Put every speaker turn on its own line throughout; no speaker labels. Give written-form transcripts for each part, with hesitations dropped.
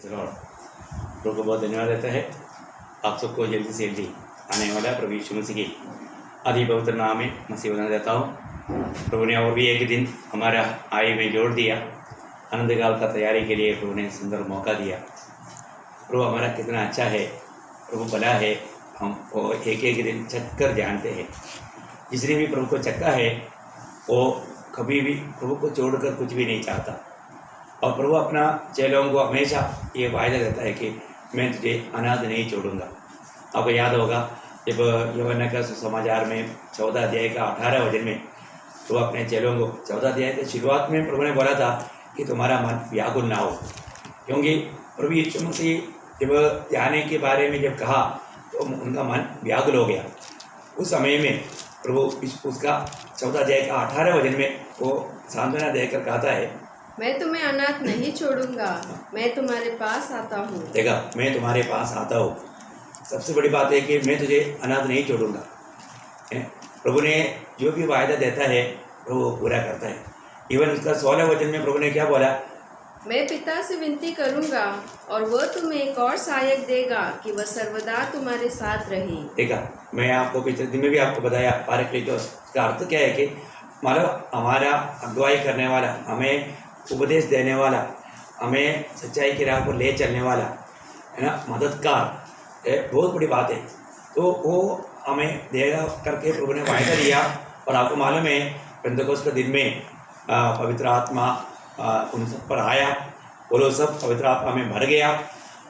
प्रभु को बहुत धन्यवाद देता है। आप सबको जल्दी से जल्दी आने वाला प्रभु यीशु मसीह की आदि पवित्र नाम में मसीह बना देता हूँ। प्रभु ने और भी एक दिन हमारा आय में जोड़ दिया। आनंद काल का तैयारी के लिए प्रभु ने सुंदर मौका दिया। प्रभु हमारा कितना अच्छा है, प्रभु भला है, हम वो एक एक दिन चख कर जानते हैं। जिसने भी प्रभु को चखा है वो कभी भी प्रभु को छोड़कर कुछ भी नहीं चाहता। और प्रभु अपना चेलों को हमेशा ये वायदा देता है कि मैं तुझे अनाथ नहीं छोड़ूंगा। आपको याद होगा जब यूहन्ना का सुसमाचार में 14 अध्याय का 18 वचन में तो अपने चेलों को 14 अध्याय के शुरुआत में प्रभु ने बोला था कि तुम्हारा मन व्याकुल ना हो, क्योंकि प्रभु यीशु मसीह जब जाने के बारे में जब कहा तो उनका मन व्याकुल हो गया। उस समय में प्रभु उसका 14 अध्याय का 18 वचन में वो सांत्वना देकर कहता है,
मैं तुम्हें अनाथ नहीं छोड़ूंगा, मैं तुम्हारे पास आता हूँ।
देखा, मैं तुम्हारे पास आता हूँ। सबसे बड़ी बात है कि मैं तुझे अनाथ नहीं छोड़ूंगा। प्रभु ने जो भी वायदा देता है प्रभु पूरा करता है। इवन उसका 16 वचन में प्रभु ने क्या बोला,
मैं पिता से विनती करूंगा और वह तुम्हें एक और सहायक देगा कि वह सर्वदा तुम्हारे साथ रहे।
देखा, मैं आपको पिछले दिन में भी आपको बताया पारक्लीटोस का अर्थ क्या है कि मतलब हमारा अगुवाई करने वाला, हमें उपदेश देने वाला, हमें सच्चाई की राह पर ले चलने वाला, है ना, मददगार, बहुत बड़ी बात है। तो वो हमें देगा करके प्रभु ने वायदा दिया। और आपको मालूम है पेंतकोस्त के दिन में पवित्र आत्मा उन सब पर आया, वो लोग सब पवित्र आत्मा में भर गया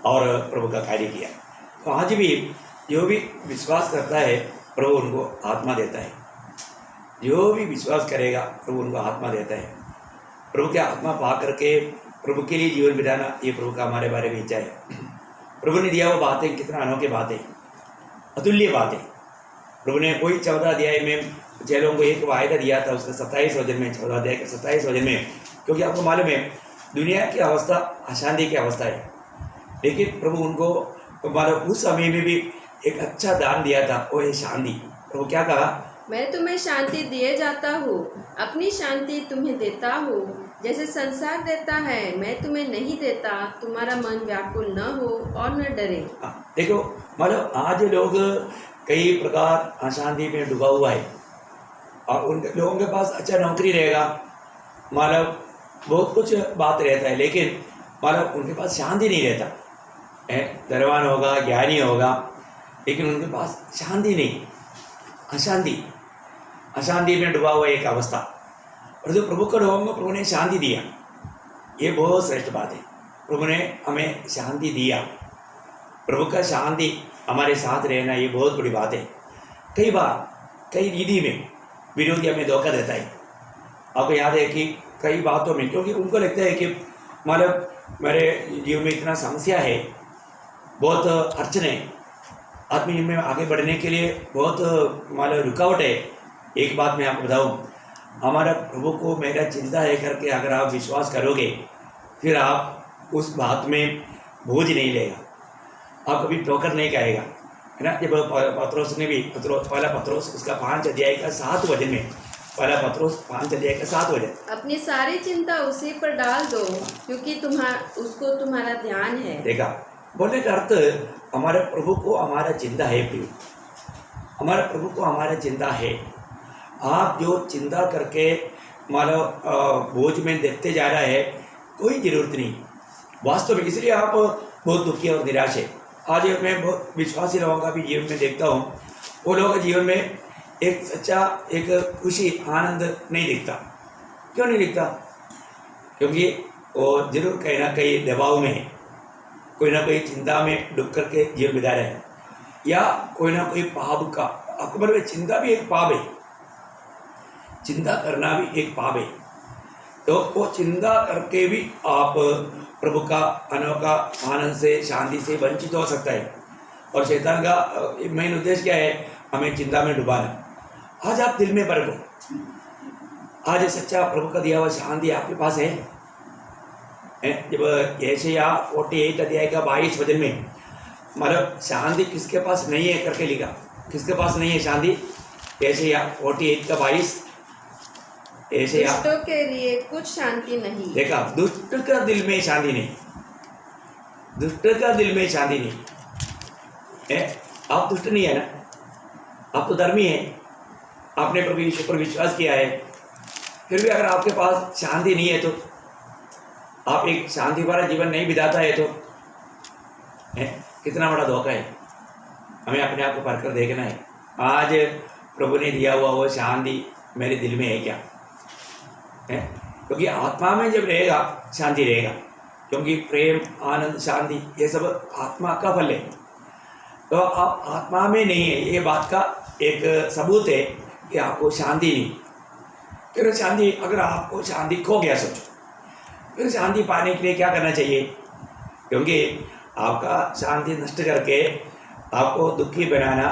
और प्रभु का कार्य किया। तो आज भी जो भी विश्वास करता है प्रभु उनको आत्मा देता है। जो भी विश्वास करेगा प्रभु उनको आत्मा देता है। प्रभु की आत्मा पा करके प्रभु के लिए जीवन बिताना, ये प्रभु का हमारे बारे में इच्छा है। प्रभु ने दिया वो बातें कितना अनोखी बातें, अतुल्य बातें। प्रभु ने कोई 14 अध्याय में चेलों को एक वायदा दिया था, उसका 27 वचन में, 14 अध्याय के 27 वचन में, क्योंकि आपको मालूम है दुनिया की अवस्था अशांति की अवस्था है, लेकिन प्रभु उनको मालूम उस समय में भी एक अच्छा दान दिया था, वो है शांति। प्रभु क्या कहा,
मैं तुम्हें शांति दिए जाता हूँ, अपनी शांति तुम्हें देता हूँ। जैसे संसार देता है मैं तुम्हें नहीं देता, तुम्हारा मन व्याकुल न हो और न डरे।
देखो मतलब आज लोग कई प्रकार अशांति में डूबा हुआ है और उन लोगों के पास अच्छा नौकरी रहेगा, मतलब बहुत कुछ बात रहता है, लेकिन मतलब उनके पास शांति नहीं रहता है। धनवान होगा, ज्ञानी होगा, लेकिन उनके पास शांति नहीं, अशांति में डूबा हुआ एक अवस्था। और जो प्रभु को लोगों को प्रभु ने शांति दिया, ये बहुत श्रेष्ठ बात है। प्रभु ने हमें शांति दिया, प्रभु का शांति हमारे साथ रहना ये बहुत बड़ी बात है। कई बार कई रीति में विरोधी हमें धोखा देता है। आपको याद है कि कई बातों में, क्योंकि उनको लगता है कि मतलब मेरे जीवन में इतना समस्या है, बहुत अड़चन है, आत्मीय में आगे बढ़ने के लिए बहुत मतलब रुकावट है। एक बात मैं आपको बताऊं, हमारा प्रभु को मेरा चिंता है करके अगर आप विश्वास करोगे, फिर आप उस बात में बोझ नहीं लेगा, आप कभी ठोकर नहीं खाएगा, है ना। जब पत्रोस ने भी पहला पत्रोस उसका 5 अध्याय का 7 वचन में, पहला पत्रोस 5 अध्याय का 7 वचन,
अपनी सारी चिंता उसी पर डाल दो क्योंकि उसको तुम्हारा ध्यान है।
देखा, बोलने का अर्थ हमारे प्रभु को हमारा चिंता है। प्रिय, हमारे प्रभु को हमारा चिंता है। आप जो चिंता करके मानो बोझ में देखते जा रहा है, कोई ज़रूरत नहीं वास्तव में। इसलिए आप बहुत दुखी और निराश है। आज मैं बहुत विश्वासी लोगों का भी जीवन में देखता हूँ, वो लोगों के जीवन में एक सच्चा एक खुशी आनंद नहीं दिखता। क्यों नहीं दिखता? क्योंकि वो जरूर कहीं ना कहीं दबाव में है, कोई ना कोई चिंता में डूब करके जीवन बिता रहे हैं, या कोई ना कोई पाप का, आपको मतलब चिंता भी एक पाप है, चिंता करना भी एक पाप है। तो वो चिंता करके भी आप प्रभु का अनोखा आनंद से, शांति से वंचित हो सकता है। और शैतान का मेन उद्देश्य क्या है? हमें चिंता में डुबाना। आज आप दिल में परखो, आज सच्चा प्रभु का दिया हुआ शांति आपके पास है? जब यशायाह 48 अध्याय का 22 वचन में मतलब शांति किसके पास नहीं है करके लिखा, किसके पास नहीं है शांति? यशायाह 48 का 22,
दुष्टों के लिए कुछ शांति नहीं।
देखा, दुष्ट का दिल में शांति नहीं, दुष्ट का दिल में शांति नहीं है। आप दुष्ट नहीं है ना, आप तो धर्मी हैं, आपने प्रभु यीशु पर विश्वास किया है, फिर भी अगर आपके पास शांति नहीं है तो, आप एक शांति भरा जीवन नहीं बिताता है तो है, कितना बड़ा धोखा है। हमें अपने आप को परख कर देखना है, आज प्रभु ने दिया हुआ वो शांति मेरे दिल में है क्या है। क्योंकि आत्मा में जब रहेगा शांति रहेगा, क्योंकि प्रेम आनंद शांति ये सब आत्मा का फल है। तो आप आत्मा में नहीं है, ये बात का एक सबूत है कि आपको शांति नहीं। फिर शांति, अगर आपको शांति खो गया सोचो, फिर शांति पाने के लिए क्या करना चाहिए। क्योंकि आपका शांति नष्ट करके आपको दुखी बनाना,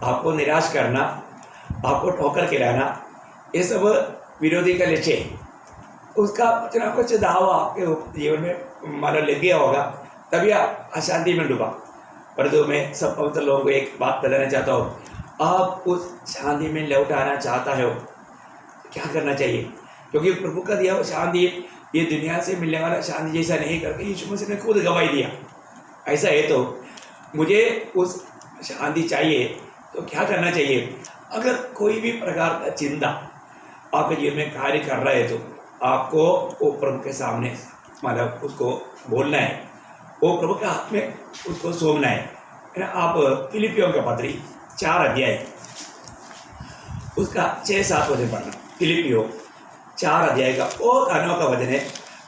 आपको निराश करना, आपको ठोकर खिलाना, ये सब विरोधी का लक्ष्य है। उसका कुछ ना कुछ दाव आपके जीवन में मानो लग गया होगा, तभी आप अशांति में डूबा। परंतु मैं सब पवित्र लोगों को एक बात बताना चाहता हूँ, आप उस शांति में लौट आना चाहता हो, क्या करना चाहिए। क्योंकि प्रभु का दिया हुआ शांति ये दुनिया से मिलने वाला शांति जैसा नहीं करके यीशु मसीह ने खुद गवाही दिया। ऐसा है तो मुझे उस शांति चाहिए तो क्या करना चाहिए। अगर कोई भी प्रकार का चिंता आपके जीवन में कार्य कर रहा है तो आपको वो प्रभु के सामने मतलब उसको बोलना है, वो प्रभु के हाथ में उसको सौंपना है ना। आप फिलिपियों का पत्री 4 अध्याय उसका 6-7 वचन पढ़ना। फिलिपियो 4 अध्याय का बहुत अनोखा वचन है,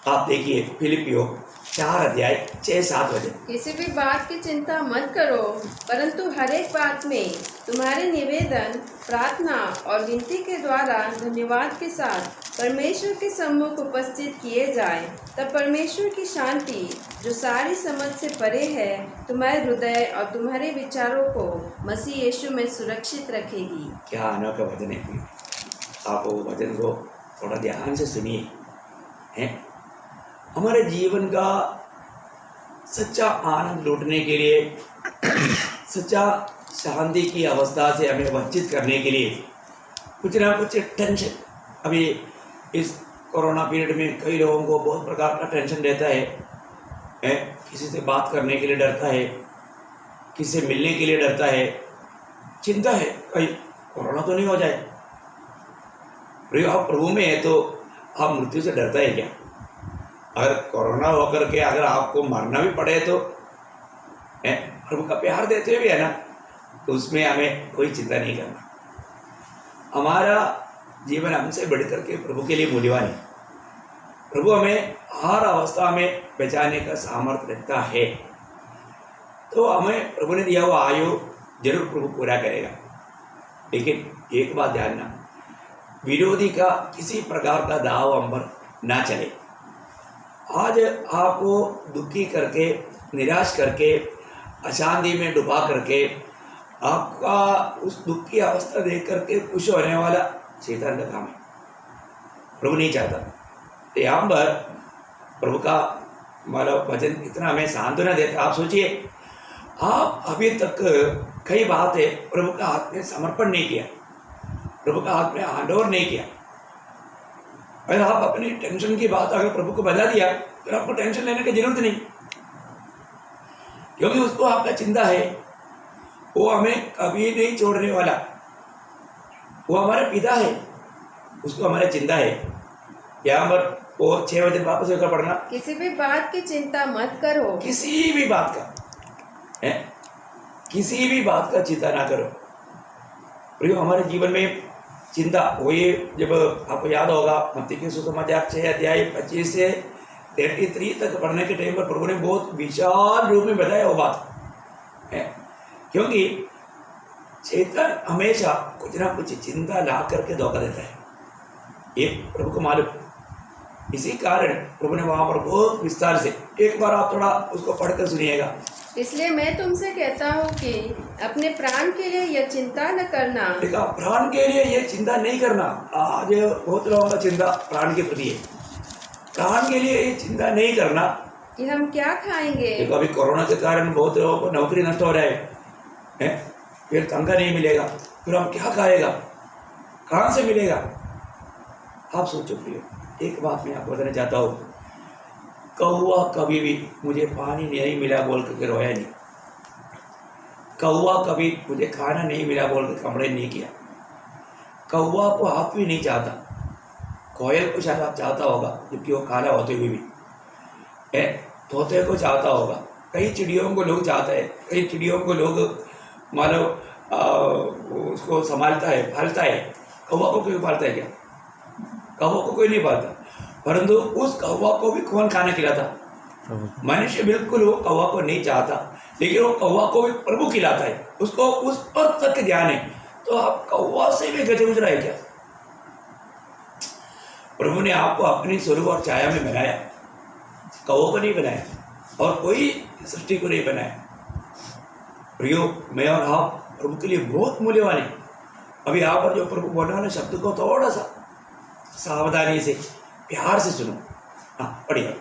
आप देखिए फिलिपियो 4 अध्याय 6-7 वचन।
किसी भी बात की चिंता मत करो, परंतु हर एक बात में तुम्हारे निवेदन, प्रार्थना और विनती के द्वारा धन्यवाद के साथ परमेश्वर के सम्मुख उपस्थित किए जाए। तब परमेश्वर की शांति जो सारी समझ से परे है तुम्हारे हृदय और तुम्हारे विचारों को मसीह यीशु में सुरक्षित रखेगी।
क्या अनोखा वचन है। आप वो वचन को थोड़ा ध्यान से सुनिए हैं। हमारे जीवन का सच्चा आनंद लूटने के लिए, सच्चा शांति की अवस्था से हमें वंचित करने के लिए कुछ ना कुछ टेंशन, अभी इस कोरोना पीरियड में कई लोगों को बहुत प्रकार का टेंशन रहता है। किसी से बात करने के लिए डरता है, किसी से मिलने के लिए डरता है, चिंता है कहीं कोरोना तो नहीं हो जाए। आप प्रभु में है तो आप मृत्यु से डरता है क्या। अगर कोरोना होकर के अगर आपको मरना भी पड़े तो प्रभु का प्यार देते हुए है ना, तो उसमें हमें कोई चिंता नहीं करना। हमारा जीवन हमसे बढ़ करके प्रभु के लिए मूल्यवान है। प्रभु हमें हर अवस्था में बचाने का सामर्थ्य रखता है, तो हमें प्रभु ने दिया हुआ आयु जरूर प्रभु पूरा करेगा। लेकिन एक बात जानना, विरोधी का किसी प्रकार का दाव हम पर ना चले। आज आपको दुखी करके, निराश करके, अशांति में डुबा करके, आपका उस दुख की अवस्था देख करके खुश होने वाला शैतान का काम है। प्रभु नहीं चाहता। तो यहाँ पर प्रभु का मतलब वचन इतना हमें सांत्वना देता। आप सोचिए, आप अभी तक कई बात है प्रभु का हाथ में समर्पण नहीं किया, प्रभु का हाथ में हैंडओवर नहीं किया। अगर आप अपनी टेंशन की बात अगर प्रभु को बता दिया तो आपको टेंशन लेने की जरूरत नहीं, क्योंकि उसको आपका चिंता है। वो हमें कभी नहीं छोड़ने वाला, वो हमारा पिता है, उसको हमारी चिंता है। यहाँ पर वो 6 वचन वापस होकर पढ़ना।
किसी भी बात की चिंता मत करो।
किसी भी बात का है, किसी भी बात का चिंता ना करो। प्रियो, हमारे जीवन में चिंता वही, जब आपको याद होगा मत्ती के सुसमाचार 6 अध्याय 25 से 33 तक पढ़ने के टाइम पर प्रभु ने बहुत विशाल रूप में बताया वो बात है। क्योंकि शैतान हमेशा कुछ ना कुछ चिंता ला करके धोखा देता है, ये प्रभु को मालूम। इसी कारण प्रभु ने वहाँ पर बहुत विस्तार से, एक बार आप थोड़ा उसको पढ़कर सुनिएगा।
इसलिए मैं तुमसे कहता हूँ कि अपने प्राण के लिए यह चिंता न करना।
देखा, प्राण के लिए ये चिंता नहीं करना। आज बहुत लोगों का चिंता प्राण के प्रति है। प्राण के लिए ये चिंता नहीं करना
कि हम क्या खाएंगे।
देखो, अभी कोरोना के कारण बहुत लोगों को नौकरी नष्ट हो रहा है, फिर तनख्वाह नहीं मिलेगा, फिर हम क्या खाएगा, कहाँ से मिलेगा। आप सोचो प्रियो, एक बात मैं आपको बताना चाहता हूँ, कौवा कभी भी मुझे पानी नहीं मिला बोल करके रोया नहीं। कौवा कभी मुझे खाना नहीं मिला बोल कर कंप्लेन नहीं किया। कौवा को आप भी नहीं चाहता, कोयल को शायद आप चाहता होगा जबकि वो खाना होते हुए भी, तोते को चाहता होगा, कई चिड़ियों को लोग चाहते हैं, कई चिड़ियों को लोग मानो उसको संभालता है, पालता है। कौवा को कोई पालता है क्या? कौवा को कोई नहीं पालता, परंतु उस कौवा को भी कौन खाना खिलाता? मनुष्य बिल्कुल वो कौवा को नहीं चाहता, लेकिन वो कौवा को भी प्रभु खिलाता है, उसको उस पर तक ध्यान है। तो आप कौवा से भी गजब गुजरा है क्या? प्रभु ने आपको अपनी स्वरूप और छाया में बनाया, कौवा को नहीं बनाया और कोई सृष्टि को नहीं बनाया। प्रियो, मैं और आप प्रभु के लिए बहुत मूल्यवान है। अभी यहाँ पर जो प्रभु बोलने वाले शब्द को थोड़ा सा सावधानी से प्यार से सुनो। हाँ, पढ़िए।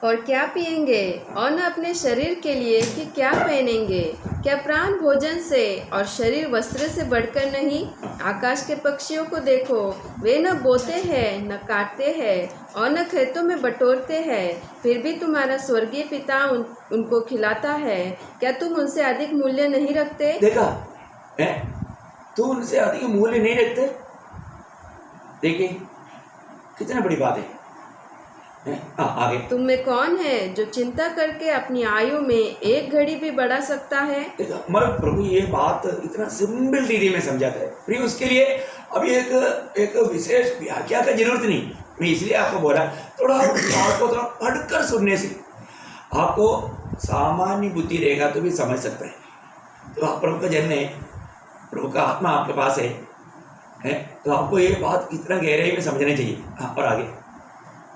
और क्या पिएंगे और न अपने शरीर के लिए कि क्या पहनेंगे? क्या प्राण भोजन से और शरीर वस्त्र से बढ़कर नहीं? आकाश के पक्षियों को देखो, वे न बोते हैं, न काटते हैं और न खेतों में बटोरते हैं, फिर भी तुम्हारा स्वर्गीय पिता उनको खिलाता है। क्या तुम उनसे अधिक मूल्य नहीं रखते?
देखा है, तू उनसे अधिक मूल्य नहीं रखते। देखिए कितनी बड़ी बात है। आगे,
तुम में कौन है जो चिंता करके अपनी आयु में एक घड़ी भी बढ़ा सकता है?
मगर प्रभु ये बात इतना सिंपल रीति में समझाता है, फिर उसके लिए अभी एक विशेष व्याख्या का जरूरत नहीं। मैं इसलिए आपको बोला थोड़ा आपको थोड़ा पढ़कर सुनने से आपको सामान्य बुद्धि रहेगा तो भी समझ सकता है। तो आप प्रभु का जन्म है, प्रभु का आत्मा आपके पास है तो आपको ये बात इतना गहराई में समझना चाहिए। हाँ, और आगे,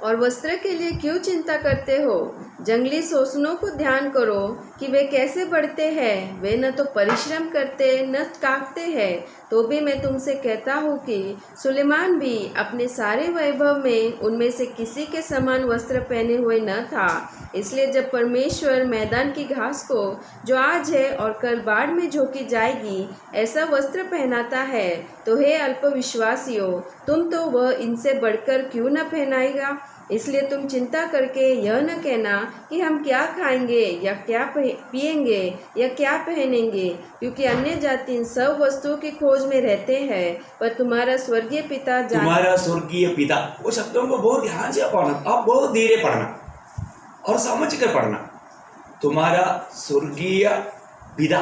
और वस्त्र के लिए क्यों चिंता करते हो? जंगली सोसनों को ध्यान करो कि वे कैसे बढ़ते हैं, वे न तो परिश्रम करते न काटते हैं। तो भी मैं तुमसे कहता हूँ कि सुलेमान भी अपने सारे वैभव में उनमें से किसी के समान वस्त्र पहने हुए न था। इसलिए जब परमेश्वर मैदान की घास को जो आज है और कल बाढ़ में झोंकी जाएगी ऐसा वस्त्र पहनाता है, तो हे अल्पविश्वासियों, तुम तो वह इनसे बढ़कर क्यों न पहनाएगा? इसलिए तुम चिंता करके यह न कहना कि हम क्या खाएंगे या क्या पिएंगे या क्या पहनेंगे, क्योंकि अन्य जाति इन सब वस्तुओं की खोज में रहते हैं। पर तुम्हारा स्वर्गीय पिता
तुम्हारा स्वर्गीय पिता, वो शब्दों को बहुत ध्यान से पढ़ना, आप बहुत धीरे पढ़ना और समझ कर पढ़ना। तुम्हारा स्वर्गीय पिता,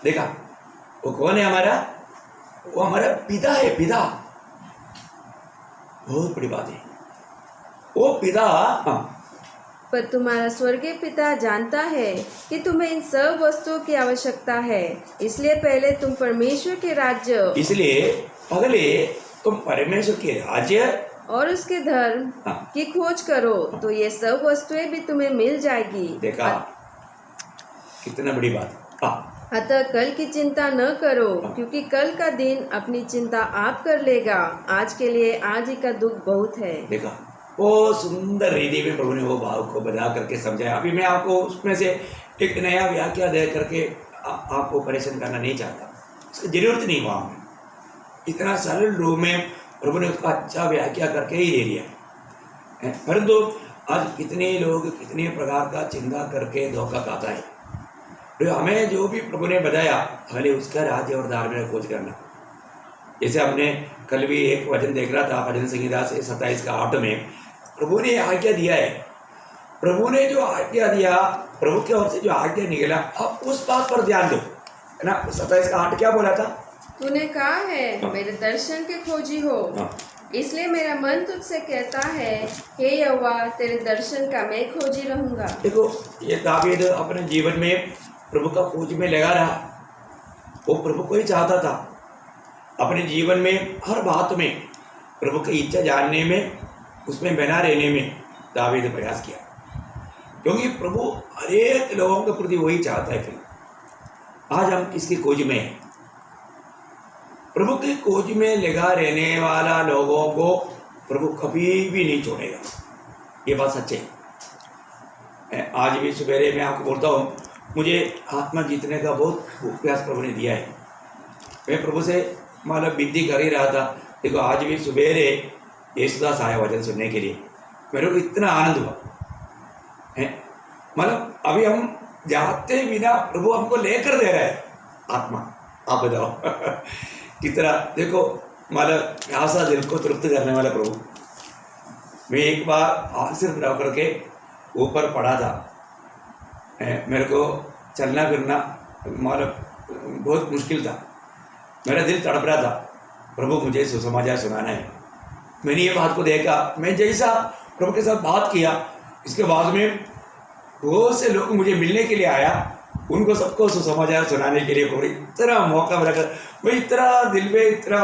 देखा वो कौन है? हमारा, वो हमारा पिता है। पिता बहुत बड़ी बात है, वो पिता।
पर तुम्हारा स्वर्गीय पिता जानता है कि तुम्हें इन सब वस्तुओं की आवश्यकता है। इसलिए पहले तुम परमेश्वर के राज्य और उसके धर्म की खोज करो, तो ये सब वस्तुएं भी तुम्हें मिल जाएगी।
देखा कितना बड़ी बात।
अतः कल की चिंता न करो, क्योंकि कल का दिन अपनी चिंता आप कर लेगा। आज के लिए आज ही का दुख बहुत है।
देखा वो सुंदर रीति में प्रभु ने वो भाव को बना करके समझाया। अभी मैं आपको उसमें से एक नया व्याख्या दे करके आपको परेशान करना नहीं चाहता, उसकी जरूरत नहीं। वहाँ में इतना सरल रूप में प्रभु ने उसका अच्छा व्याख्या करके ही दे दिया। परंतु आज कितने लोग कितने प्रकार का चिंता करके धोखा खाता है। तो हमें जो भी प्रभु ने बताया, पहले उसका राज्य और धार्मिक खोज करना। जैसे हमने कल भी एक वचन देख रहा था, भजन संहिता से 27:8 में प्रभु ने आज्ञा दिया है। प्रभु ने जो आज्ञा दिया, प्रभु की ओर से जो आज्ञा निकला, आप उस बात पर ध्यान दो, है ना। 27:8 क्या बोला था?
तूने कहा है मेरे दर्शन के खोजी हो, इसलिए मेरा मन तुझसे कहता है, हे यहोवा, तेरे दर्शन का मैं खोजी रहूंगा।
देखो ये दावीद अपने जीवन में प्रभु का खोज में लगा रहा। वो प्रभु को ही चाहता था, अपने जीवन में हर बात में प्रभु की इच्छा जानने में, उसमें बना रहने में दावीद प्रयास किया, क्योंकि प्रभु हर एक लोगों के प्रति वही चाहता है। फिर आज हम किसकी खोज में हैं? प्रभु की खोज में लगा रहने वाला लोगों को प्रभु कभी भी नहीं छोड़ेगा। ये बात सच्ची है। आज भी सवेरे मैं आपको बोलता हूँ, मुझे आत्मा जीतने का बहुत प्रयास प्रभु ने दिया है। मैं प्रभु से मतलब विनती कर ही रहा था। देखो आज भी सवेरे येसुदास आया वचन सुनने के लिए, मेरे को इतना आनंद हुआ। हैं। मतलब अभी हम जाते बिना प्रभु हमको लेकर दे रहा है आत्मा। आप बताओ कितना, देखो मतलब प्यासा दिल को तृप्त करने वाला प्रभु। मैं एक बार हाथ सिर्फ रख करके ऊपर पड़ा था, मेरे को चलना फिरना मतलब बहुत मुश्किल था, मेरा दिल तड़प रहा था, प्रभु मुझे सुसमाचार सुनाना है। मैंने ये बात को देखा, मैं जैसा प्रभु के साथ बात किया, इसके बाद में बहुत से लोग मुझे मिलने के लिए आया, उनको सबको सुसमाचार सुनाने के लिए प्रभु इतना मौका मिला कर मैं इतना दिल में इतना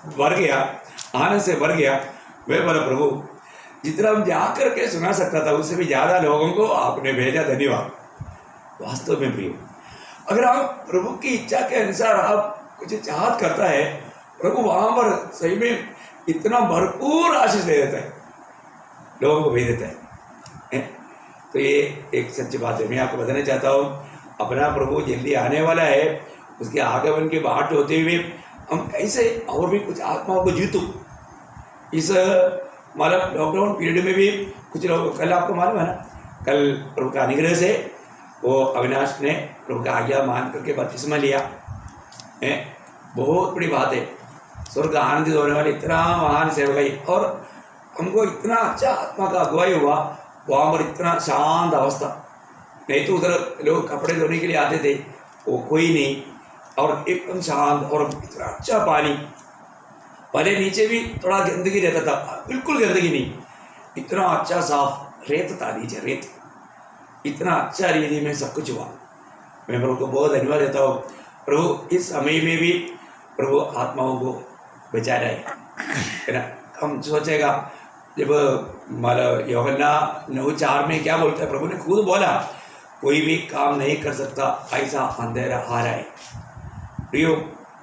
भर गया, आनंद से भर गया। मैं बोला प्रभु जितना हम जा कर के सुना सकता था उससे भी ज़्यादा लोगों को आपने भेजा, धन्यवाद। वास्तव में प्रिय, अगर आप प्रभु की इच्छा के अनुसार आप कुछ चाहत करता है, प्रभु वहाँ पर सही में इतना भरपूर आशीष दे देता है, लोगों को भेज देता है। तो ये एक सच्ची बात है। मैं आपको बताना चाहता हूँ, अपना प्रभु जल्दी आने वाला है, उसके आगमन के बाट होते हुए हम कैसे और भी कुछ आत्माओं को जीतूं। इस मतलब लॉकडाउन पीरियड में भी कुछ लोग, कल आपको मालूम है ना, कल प्रभु का अनुग्रह से वो अविनाश ने प्रभु का आज्ञा मान करके बपतिस्मा लिया है। बहुत बड़ी बात है, स्वर्ग आनंदित होने वाली इतना महान सेवकाई, और हमको इतना अच्छा आत्मा का अगुवाई हुआ। वहाँ पर इतना शांत अवस्था, नहीं तो उधर लोग कपड़े धोने के लिए आते थे, वो कोई नहीं, और एकदम शांत, और इतना अच्छा पानी। पहले नीचे भी थोड़ा गंदगी रहता था, बिल्कुल गंदगी नहीं, इतना अच्छा साफ रेत था नीचे, रेत। इतना अच्छा रीति में सब कुछ हुआ। मैं प्रभु को बहुत धन्यवाद देता हूँ। प्रभु इस समय में भी प्रभु आत्माओं को बचा रहे है ना। हम सोचेगा, जब मतलब यूहन्ना 9:4 में क्या बोलता है, प्रभु ने खुद बोला कोई भी काम नहीं कर सकता ऐसा अंधेरा आ रहा है। प्रियो,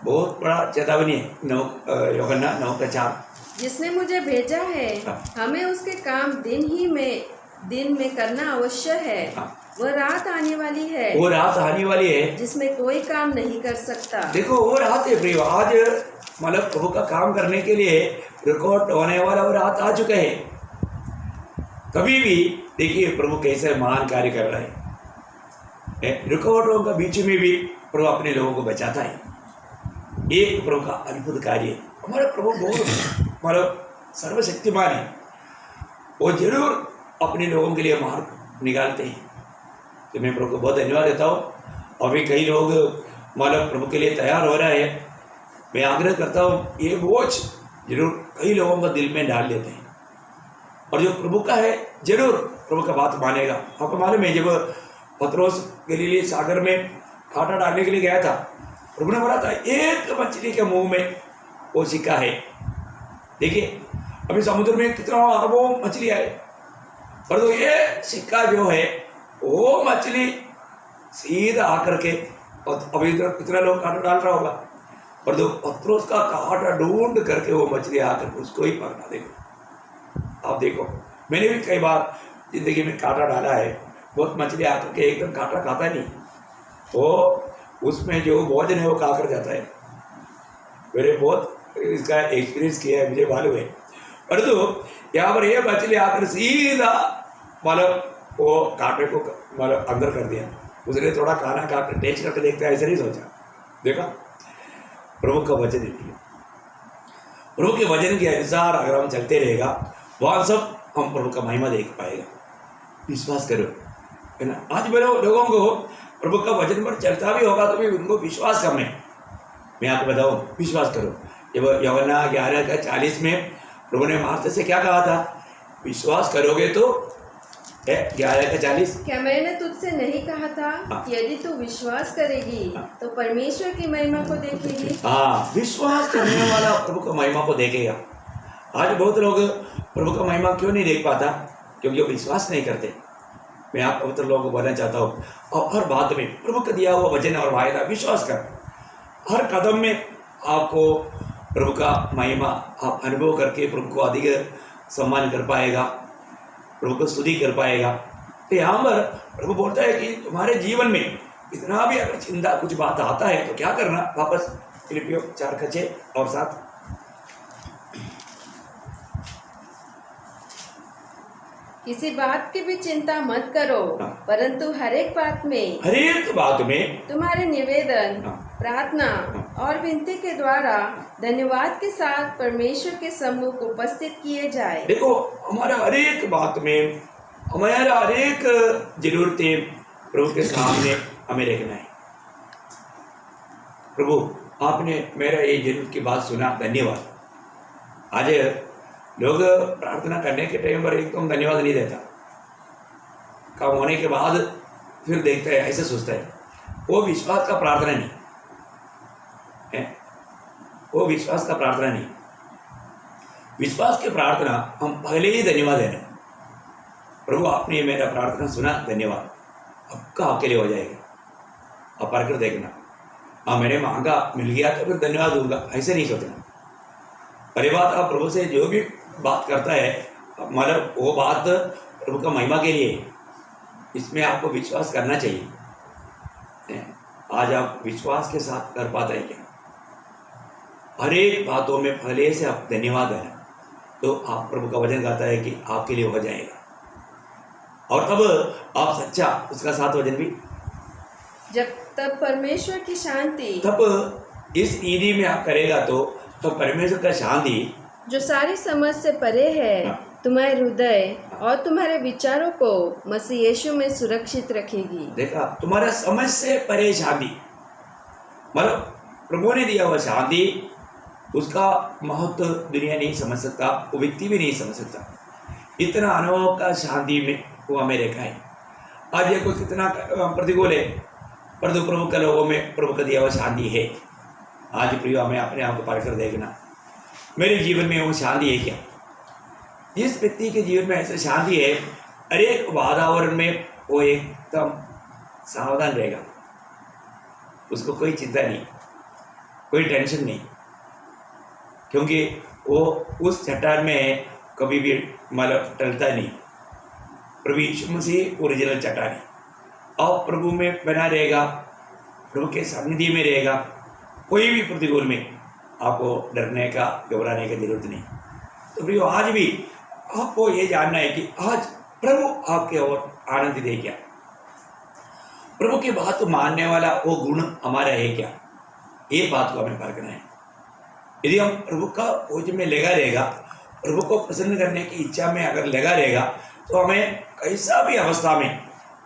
बहुत बड़ा चेतावनी है यूहन्ना 9:4।
जिसने मुझे भेजा है हमें उसके काम दिन में करना अवश्य है। वह रात आने वाली है,
वो रात आने वाली है
जिसमें कोई काम नहीं कर सकता।
देखो वो रात है प्रियो, आज मतलब प्रभु का काम करने के लिए रिकॉर्ड होने वाला वो रात आ चुका है। कभी भी देखिए प्रभु कैसे महान कार्य कर रहा है। रिकॉर्डों का बीच में भी प्रभु अपने लोगों को बचाता है। एक प्रभु का अद्भुत कार्य है। हमारे प्रभु बहुत मतलब सर्वशक्तिमान है, वो जरूर अपने लोगों के लिए मार्ग निकालते हैं। तो मैं प्रभु को बहुत धन्यवाद देता हूँ। अभी कई लोग मतलब प्रभु के लिए तैयार हो रहे हैं। मैं आग्रह करता हूँ, ये बोझ जरूर कई लोगों को दिल में डाल देते हैं, और जो प्रभु का है जरूर प्रभु का बात मानेगा। आपको मालूम है, जब पतरोस गलीली सागर में कांटा डालने के लिए गया था, प्रभु ने बोला था एक मछली के मुंह में वो सिक्का है। देखिए अभी समुद्र में कितना अरबों मछली आए, पर तो ये सिक्का जो है वो मछली सीधा आकर के, और अभी कितना लोग कांटा डाल रहा होगा, पर तो पतरोस का कांटा ढूंढ करके वो मछली आकर उसको ही पकड़ा। देखो आप देखो, मैंने भी कई बार जिंदगी में कांटा डाला है। बहुत मछली आकर के एकदम कांटा खाता नहीं, वो उसमें जो भोजन है वो खाकर जाता है। मैंने बहुत इसका एक्सपीरियंस किया है, मुझे मालूम है। परंतु यहाँ पर ये मछली आकर सीधा मतलब वो कांटे को मतलब अंदर कर दिया। उसने थोड़ा खाना खा कर टेस्ट करके देखता है, ऐसा नहीं सोचा। देखा प्रभु का वचन देखिए, प्रभु के वचन के अनुसार अगर हम चलते रहेगा, वहाँ सब हम प्रभु का महिमा देख पाएगा। विश्वास करो, है ना। आज मेरे लोगों को प्रभु का वचन पर चलता भी होगा तो भी उनको विश्वास कम है। मैं आपको बताऊं, विश्वास करो। जब यूहन्ना 11:40 में प्रभु ने मार्था से क्या कहा था, विश्वास करोगे तो 11:40,
क्या मैंने तुझसे नहीं कहा था कि यदि तू विश्वास करेगी तो परमेश्वर की महिमा को देखेगी।
हाँ, विश्वास करने वाला प्रभु का महिमा को देखेगा। आज बहुत लोग प्रभु का महिमा क्यों नहीं देख पाता, क्योंकि वो विश्वास नहीं करते। मैं आप पवित्र लोगों को बोलना चाहता हूँ, और हर बात में प्रभु का दिया हुआ वचन और वायदा विश्वास कर। हर कदम में आपको प्रभु का महिमा आप अनुभव करके प्रभु को अधिक सम्मान कर पाएगा, प्रभु को स्तुति कर पाएगा। तो यहाँ पर प्रभु बोलता है कि तुम्हारे जीवन में इतना भी अगर चिंता कुछ बात आता है तो क्या करना, वापस फिलिपियों 4:6-7।
किसी बात की भी चिंता मत करो,
हाँ।
परंतु हर एक बात में
हर एक बात में
तुम्हारे निवेदन,
हाँ।
प्रार्थना और विनती के द्वारा धन्यवाद के साथ परमेश्वर के सम्मुख उपस्थित किए जाए।
देखो, हमारा हर एक बात में, हमारा हर एक जरूरतें प्रभु के सामने हमें रखना है। प्रभु, आपने मेरा ये जरूरत की बात सुना, धन्यवाद। आज लोग प्रार्थना करने के टाइम पर एकदम धन्यवाद नहीं देता, काम होने के बाद फिर देखता है, ऐसा सोचता है। वो विश्वास का प्रार्थना नहीं है, वो विश्वास का प्रार्थना नहीं। विश्वास की प्रार्थना हम पहले ही धन्यवाद देना, प्रभु आपने मेरा प्रार्थना सुना, धन्यवाद, आपका आपके लिए हो जाएगा, आप पढ़ कर देखना। हाँ, मैंने मांगा मिल गया तो फिर धन्यवाद दूंगा, ऐसे नहीं सोचना। पहली बात, आप प्रभु से जो भी बात करता है, मतलब वो बात प्रभु का महिमा के लिए, इसमें आपको विश्वास करना चाहिए। आज आप विश्वास के साथ कर पाते हैं क्या? हर एक बातों में पहले से आप धन्यवाद देना, तो आप प्रभु का वचन गाता है कि आपके लिए हो जाएगा, और तब आप सच्चा उसका साथ वचन भी,
तब परमेश्वर की शांति,
तब इस ईदी में आप करेगा तो परमेश्वर का शांति
जो सारी समझ से परे है, तुम्हारे हृदय और तुम्हारे विचारों को मसीह यीशु में सुरक्षित रखेगी।
देखा, तुम्हारा समझ से परे शांति, मतलब प्रभु ने दिया हुआ शांति, उसका महत्व दुनिया नहीं समझ सकता, वो व्यक्ति भी नहीं समझ सकता। इतना अनुभव का शांति में वो हमें रेखा है। आज ये कोई कितना प्रतिकूल है, परंतु प्रभु के लोगों में प्रभु का दिया हुआ शांति है। आज प्रिय, हमें अपने आप को पढ़ कर देखना, मेरे जीवन में वो शांति है क्या? जिस व्यक्ति के जीवन में ऐसा शांति है, हर एक वातावरण में वो एकदम सावधान रहेगा, उसको कोई चिंता नहीं, कोई टेंशन नहीं, क्योंकि वो उस चट्टान में कभी भी मतलब टलता नहीं। प्रभु यीशु मसीह ओरिजिनल चट्टान है, और प्रभु में बना रहेगा, प्रभु के सानिध्य में रहेगा। कोई भी प्रतिकूल में आपको डरने का, घबराने की जरूरत नहीं। तो प्रियो, आज भी आपको ये जानना है कि आज प्रभु आपके ओर आनंद दे क्या, प्रभु की बात मानने वाला वो गुण हमारा है क्या, ये बात को हमें परखना है। यदि हम प्रभु का खोज में लगा रहेगा, प्रभु को प्रसन्न करने की इच्छा में अगर लगा रहेगा, तो हमें कैसा भी अवस्था में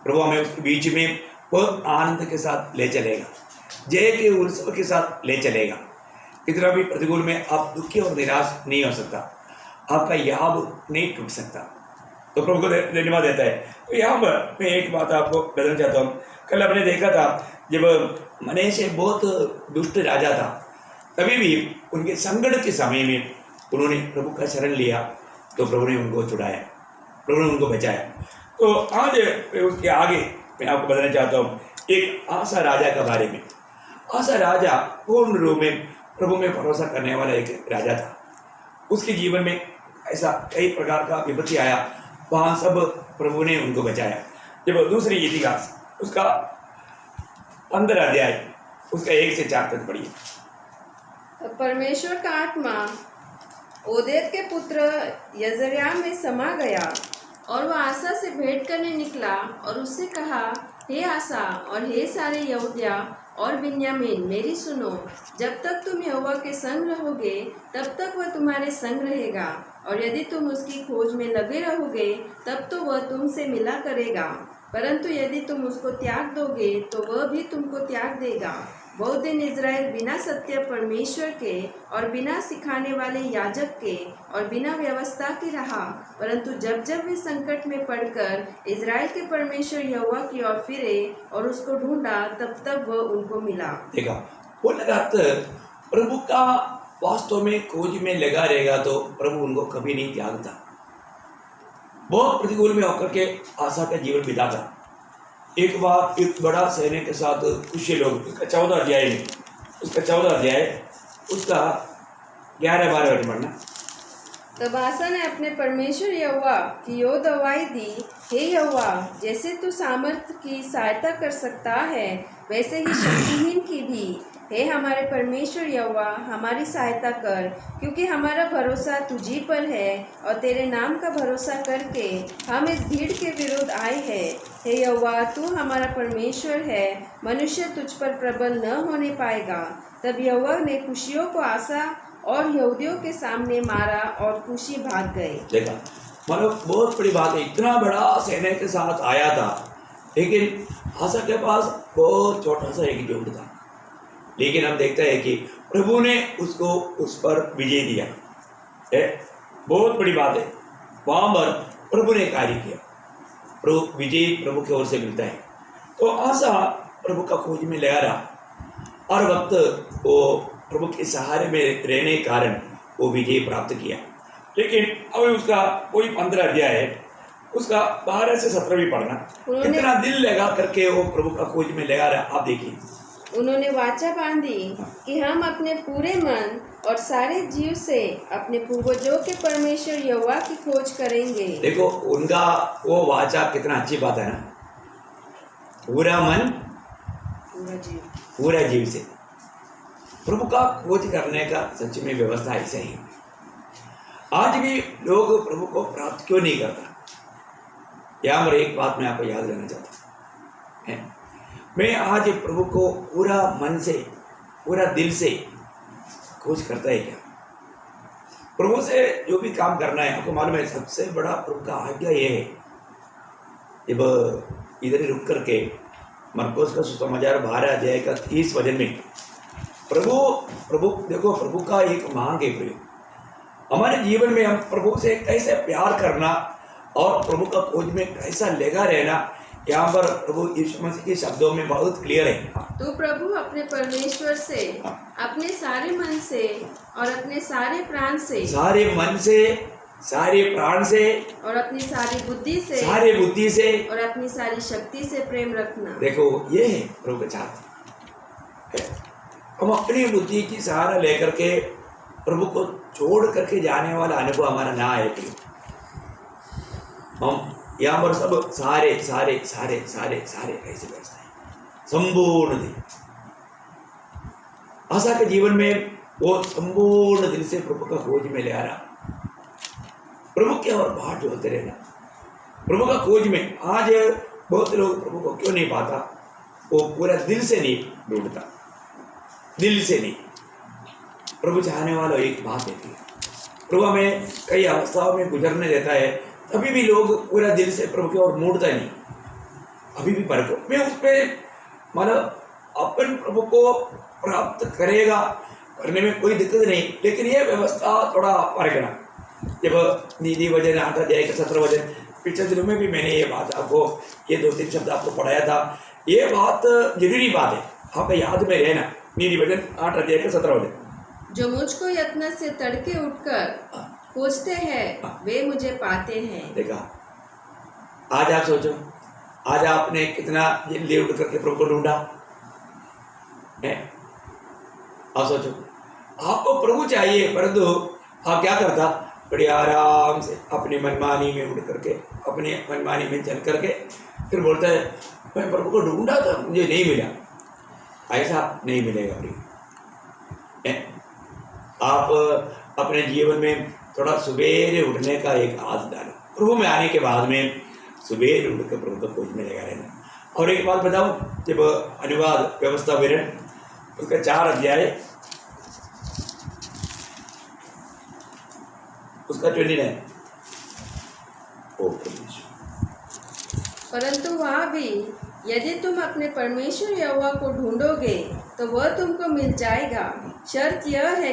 प्रभु हमें उसके बीच में बहुत आनंद के साथ ले चलेगा, जय के उत्सव के साथ ले चलेगा। कितना भी प्रतिकूल में आप दुखी और निराश नहीं हो सकता, आपका याब नहीं टूट सकता, तो प्रभु को धन्यवाद देता है। तो यहाँ पर मैं एक बात आपको बताना चाहता हूँ। कल आपने देखा था, जब मनेशे बहुत दुष्ट राजा था, तभी भी उनके संकट के समय में उन्होंने प्रभु का शरण लिया, तो प्रभु ने उनको छुड़ाया, प्रभु ने उनको बचाया। तो आज उसके आगे मैं आपको बताना चाहता हूँ एक आसा राजा के बारे में। आसा राजा पूर्ण रूप में प्रभु में भरोसा करने वाला एक राजा था। उसके जीवन में ऐसा कई प्रकार का विपत्ति आया, वहाँ सब प्रभु ने उनको बचाया। जब दूसरी इतिहास उसका 15 अध्याय उसका 1 से 4 तक पढ़िए।
परमेश्वर का आत्मा ओदेद के पुत्र यजर्याह में समा गया, और वह आसा से भेंट करने निकला और उससे कहा, हे आसा और हे सारे यहूदिया और बिन्यामीन, मेरी सुनो। जब तक तुम यहोवा के संग रहोगे, तब तक वह तुम्हारे संग रहेगा, और यदि तुम उसकी खोज में लगे रहोगे, तब तो वह तुमसे मिला करेगा। परंतु यदि तुम उसको त्याग दोगे, तो वह भी तुमको त्याग देगा। बहुत दिन इज़राइल बिना सत्य परमेश्वर के और बिना सिखाने वाले याजक के और बिना व्यवस्था के रहा, परंतु जब जब वे संकट में पड़कर इज़राइल के परमेश्वर यहोवा की ओर फिरे और उसको ढूंढा, तब तब वह उनको मिला।
देखा, वो लगातार प्रभु का वास्तव में खोज में लगा रहेगा, तो प्रभु उनको कभी नहीं त्यागता। बहुत प्रतिकूल में होकर के आशा का जीवन बिताता। एक बार एक बड़ा सैन्य के साथ कुछ लोग, उसका 14 अध्याय में, उसका 14 अध्याय उसका 11-12 पढ़ना,
तब आसा ने अपने परमेश्वर यहोवा की यो दवाई दी, हे यहोवा, जैसे तू सामर्थ की सहायता कर सकता है वैसे ही शक्तिहीन की भी। हे हमारे परमेश्वर यहोवा, हमारी सहायता कर, क्योंकि हमारा भरोसा तुझी पर है और तेरे नाम का भरोसा करके हम इस भीड़ के विरुद्ध आए हैं। हे यहोवा, तू हमारा परमेश्वर है, मनुष्य तुझ पर प्रबल न होने पाएगा। तब यहोवा ने कुशियों को आसा और यहूदियों के सामने मारा और कुशी भाग गए।
देखा, मतलब बहुत बड़ी बात है, इतना बड़ा सेना के साथ आया था, लेकिन आसा के पास बहुत छोटा सा एक झुंड था। लेकिन हम देखते हैं कि प्रभु ने उसको उस पर विजय दिया है। बहुत बड़ी बात है, वहाँ पर प्रभु ने कार्य किया। प्रभु विजय प्रभु की ओर से मिलता है। तो आसा प्रभु का खोज में लगा रहा, हर वक्त वो प्रभु के सहारे में रहने के कारण वो विजय प्राप्त किया। लेकिन अभी उसका कोई 15 अध्याय है, उसका 12 से 17 भी पढ़ना, कितना दिल लगा करके वो प्रभु का खोज में लगा रहा। आप देखिए,
उन्होंने वाचा बांधी कि हम अपने पूरे मन और सारे जीव से अपने पूर्वजों के परमेश्वर यहोवा की खोज करेंगे।
देखो उनका वो वाचा कितना अच्छी बात है ना, पूरा मन पूरा जीव से प्रभु का खोज करने का सच में व्यवस्था ऐसा ही। आज भी लोग प्रभु को प्राप्त क्यों नहीं करता? यहाँ पर एक बात मैं आपको याद रखना चाहता हूँ, मैं आज प्रभु को पूरा मन से पूरा दिल से खोज करता है क्या? प्रभु से जो भी काम करना है, आपको मालूम है सबसे बड़ा प्रभु का आज्ञा ये है। जब इधर ही रुक करके मरकोस का सुसमाचार 12 अध्याय का 30 वचन में प्रभु देखो, प्रभु का एक मांग है प्रिय, हमारे जीवन में हम प्रभु से कैसे प्यार करना और प्रभु का खोज में कैसा लगा रहना, यहाँ पर प्रभु यीशु मसीह के शब्दों में बहुत क्लियर है।
तू प्रभु अपने परमेश्वर से अपने सारे मन से और अपने सारे प्राण से,
सारे मन से, सारे प्राण से
और अपनी सारी बुद्धि से और अपनी सारी शक्ति से प्रेम रखना।
देखो ये है प्रभु का चाहत। हम अपनी बुद्धि की सहारा लेकर के प्रभु को छोड़ करके जाने वाला अनुभव हमारा ना है। हम यहाँ पर सब सारे सारे सारे सारे सारे ऐसे व्यवस्था है, संपूर्ण दिल। आशा के जीवन में वो संपूर्ण दिल से प्रभु का खोज में ले आ रहा, प्रभु के और बात होते रहना, प्रभु का खोज में। आज बहुत लोग प्रभु को क्यों नहीं पाता? वो पूरा दिल से नहीं ढूंढता, दिल से नहीं। प्रभु चाहने वाला एक बात है, प्रभु हमें कई अवस्थाओं में गुजरने देता है, तभी भी लोग पूरा दिल से प्रभु की ओर मुड़ता नहीं। अभी भी परखो, मैं उस पर मतलब अपन प्रभु को प्राप्त करेगा, करने में कोई दिक्कत नहीं, लेकिन ये व्यवस्था थोड़ा परखना। जब नीति वजन 8 अध्याय का 17 वचन, पिछले दिनों में भी मैंने ये बात आपको, ये 2-3 शब्द आपको पढ़ाया था। ये बात जरूरी बात है, आपको याद में रहना। नीति वचन 8 अध्याय का 17 वचन,
जो मुझको यत्न से तड़के उठकर खोजते हैं वे मुझे पाते हैं।
देखा, आज आप सोचो, आज आपने कितना जल्दी उठ करके प्रभु को ढूंढा है। आप सोचो, आपको प्रभु चाहिए, परंतु आप क्या करता? बड़ी आराम से अपनी मनमानी में उड़ करके, अपनी मनमानी में चल करके फिर बोलता है मैं प्रभु को ढूंढा था, मुझे नहीं मिला। ऐसा नहीं मिलेगा प्रिय। आप अपने जीवन में थोड़ा सुबेरे उठने का एक आदत डालो। प्रभु में आने के बाद में सुबेरे उठकर प्रभु को खोज में लगा रहना। और एक बात बताओ, जब अनुवाद व्यवस्था विवरण उसका 4 अध्याय उसका 29,
परंतु वहाँ भी यदि तुम अपने परमेश्वर यहोवा को ढूंढोगे तो वह तुमको मिल जाएगा। शर्त यह है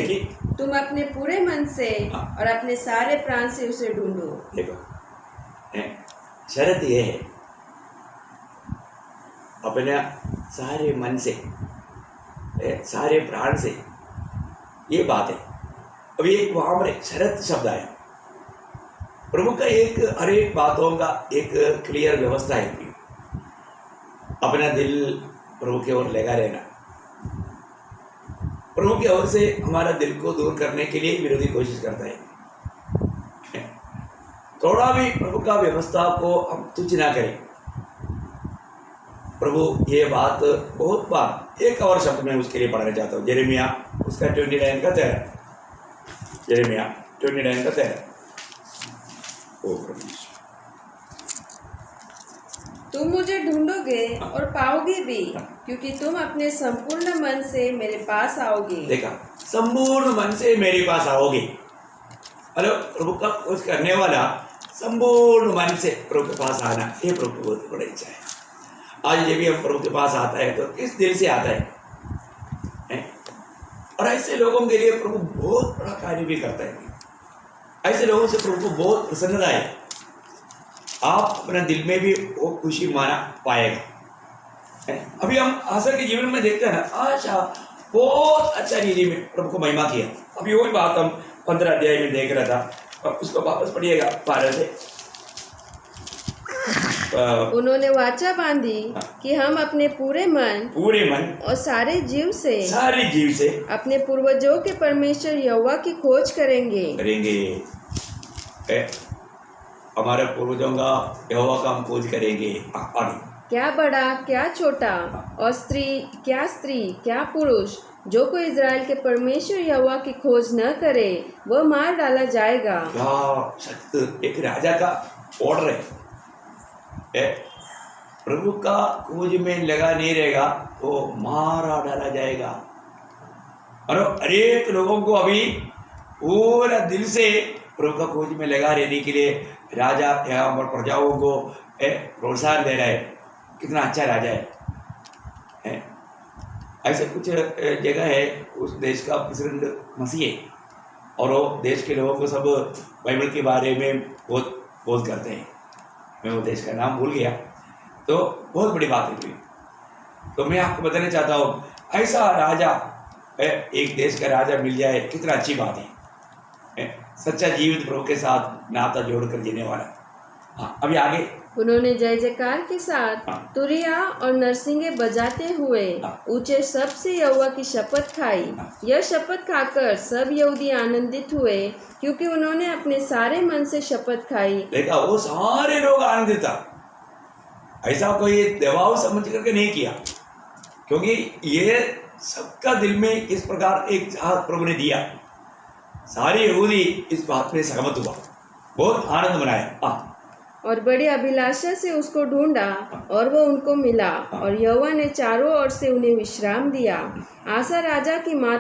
कि तुम अपने पूरे मन से और अपने सारे प्राण से उसे ढूंढो।
देखो, शर्त यह है अपने सारे मन से, सारे प्राण से, ये बात है। अभी एक वहाँ पर एक शरत शब्द आया। प्रभु का एक हर एक बातों का एक क्लियर व्यवस्था है। अपना दिल प्रभु की ओर लगा रहना। प्रभु की ओर से हमारा दिल को दूर करने के लिए विरोधी कोशिश करता है। थोड़ा भी प्रभु का व्यवस्था को हम तुच्छ ना करें। प्रभु ये बात बहुत बार एक और शब्द में उसके लिए पढ़ना चाहता हूँ, यिर्मयाह उसका 29 का 13, यिर्मयाह 29 का 13। ओ प्रभु,
तुम मुझे ढूंढोगे और पाओगे भी, क्योंकि तुम अपने संपूर्ण मन से मेरे पास आओगे।
देखा, संपूर्ण मन से मेरे पास आओगे। अरे प्रभु का कुछ करने वाला संपूर्ण मन से प्रभु के पास आना, ये प्रभु की बहुत बड़ी इच्छा है। आज ये भी हम प्रभु के पास आता है तो किस दिल से आता है? और ऐसे लोगों के लिए प्रभु बहुत बड़ा कार्य भी करता है। ऐसे लोगों से प्रभु को बहुत प्रसन्नता है। आप अपने दिल में भी वो खुशी माना पाएगा। अभी हम आशा के जीवन में देखते हैं ना, आशा बहुत अच्छा रीति में प्रभु को महिमा किया। अभी वही बात हम 15 अध्याय में देख रहा था, और उसको वापस पढ़िएगा 12 से।
उन्होंने वाचा बांधी कि हम अपने पूरे मन और सारे जीव से अपने पूर्वजों के परमेश्वर यहोवा की खोज करेंगे।
हमारे पूर्वजों का यहोवा का हम खोज करेंगे।
क्या बड़ा क्या छोटा, और स्त्री क्या पुरुष, जो कोई इज़राइल के परमेश्वर यहोवा की खोज न करे वह मार डाला जाएगा।
क्या सत्य, एक राजा का ऑर्डर है, प्रभु का खोज में लगा नहीं रहेगा तो मारा डाला जाएगा। और अनेक लोगों को अभी पूरा दिल से प्रभु का खोज में लगा रहने के लिए राजा और प्रजाओं को प्रोत्साहन दे रहा है। कितना अच्छा राजा है। ऐसे कुछ जगह है, उस देश का प्रेसिडेंट मसीह है, और वो देश के लोगों को सब बाइबल के बारे में बहुत करते हैं। मैं वो देश का नाम भूल गया, तो बहुत बड़ी बात है। तो मैं आपको बताना चाहता हूँ, ऐसा राजा, एक देश का राजा मिल जाए, कितना अच्छी बात है। सच्चा जीवित प्रभु के साथ नाता जोड़कर जीने वाला। हाँ, अभी आगे।
उन्होंने जय जयकार के साथ तुरिया और नरसिंगे बजाते हुए ऊंचे शब्द से यहोवा की शपथ खाई। यह शपथ खाकर सब यहूदी आनंदित हुए, क्योंकि उन्होंने अपने सारे मन से शपथ खाई।
देखा, वो सारे लोग आनंदित था। ऐसा कोई दबाव समझ करके नहीं किया, क्योंकि ये सबका दिल में इस प्रकार एक चाहत प्रभु ने दिया। सारे यहूदी इस बात में सहमत हुआ, बहुत आनंद मनाया।
और बड़ी अभिलाषा से उसको ढूंढा, और वो उनको मिला, और यहोवा ने चारों ओर से उन्हें विश्राम दिया। आसा राजा की माँ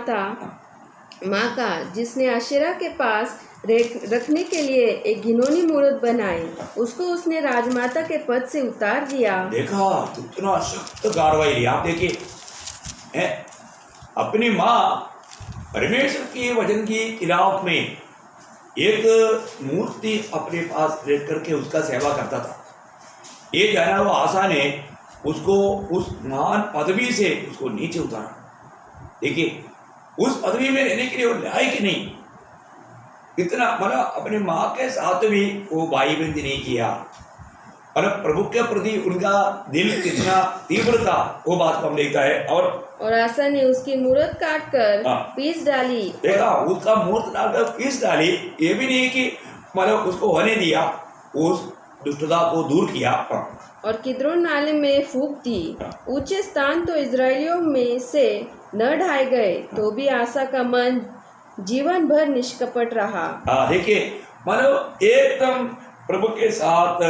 का, जिसने आशेरा के पास रखने के लिए एक घिनौनी मूर्त बनाई, उसको उसने राजमाता के पद से उतार दिया।
देखा, कितना सख्त कार्रवाई लिया। आप देखिए, अपनी माँ परमेश्वर के वचन की खिलाफ में एक मूर्ति अपने पास रख करके उसका सेवा करता था। ये जाना हुआ आसा ने उसको उस महान पदवी से उसको नीचे उतारा। देखिए, उस पदवी में रहने के लिए वो लायक नहीं। इतना मतलब अपने माँ के साथ भी वो भाई बंदी नहीं किया, और प्रभु के प्रति उनका दिल कितना तीव्र था, वो बात को हम देखता है। और
आसा ने उसकी मूर्त काट कर पीस डाली।
देखा, उसका मूर्त डालकर पीस डाली। ये भी नहीं कि मतलब उसको होने दिया, उस दुष्टता को दूर किया
और किद्रोन नाले में फूंक दी। ऊंचे स्थान तो इजरायलियों में से न ढाए गए, तो भी आसा का मन जीवन भर निष्कपट रहा।
देखिए, मतलब एकदम प्रभु के साथ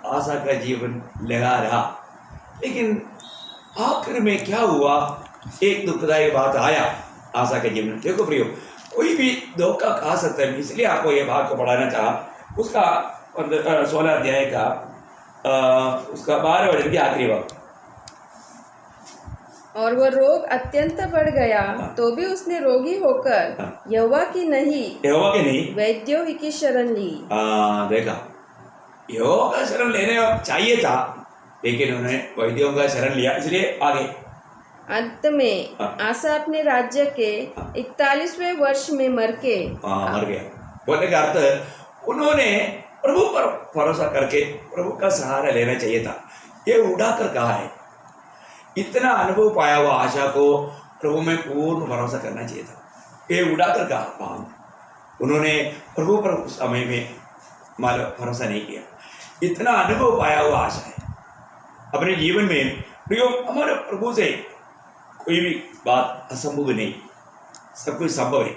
आसा का जीवन लगा रहा। लेकिन आखिर में क्या हुआ, एक दुखदायी बात आया आसा के जीवन में। देखो प्रियो, कोई भी धोखा खा सकता है, इसलिए आपको ये भाग को पढ़ाना चाहा। उसका 16 अध्याय का उसका 12 वचन की आखिरी बात।
और वह रोग अत्यंत बढ़ गया, तो भी उसने रोगी होकर यहोवा की नहीं वैद्यों की शरण ली।
देखा, यहोवा का शरण लेने चाहिए था, लेकिन उन्होंने वैद्यों का शरण लिया। इसलिए आगे
अंत में आसा अपने राज्य के 41वें वर्ष में मर गया।
बोलने का अर्थ, उन्होंने प्रभु पर भरोसा करके प्रभु का सहारा लेना चाहिए था। ये उड़ा कर कहा है, इतना अनुभव पाया हुआ आशा को प्रभु में पूर्ण भरोसा करना चाहिए था। ये उड़ा कर कहा, उन्होंने प्रभु पर उस समय में मतलब भरोसा नहीं किया। इतना अनुभव पाया हुआ आशा है अपने जीवन में। प्रियो, हमारे प्रभु से कोई भी बात असंभव नहीं, सब कुछ संभव है।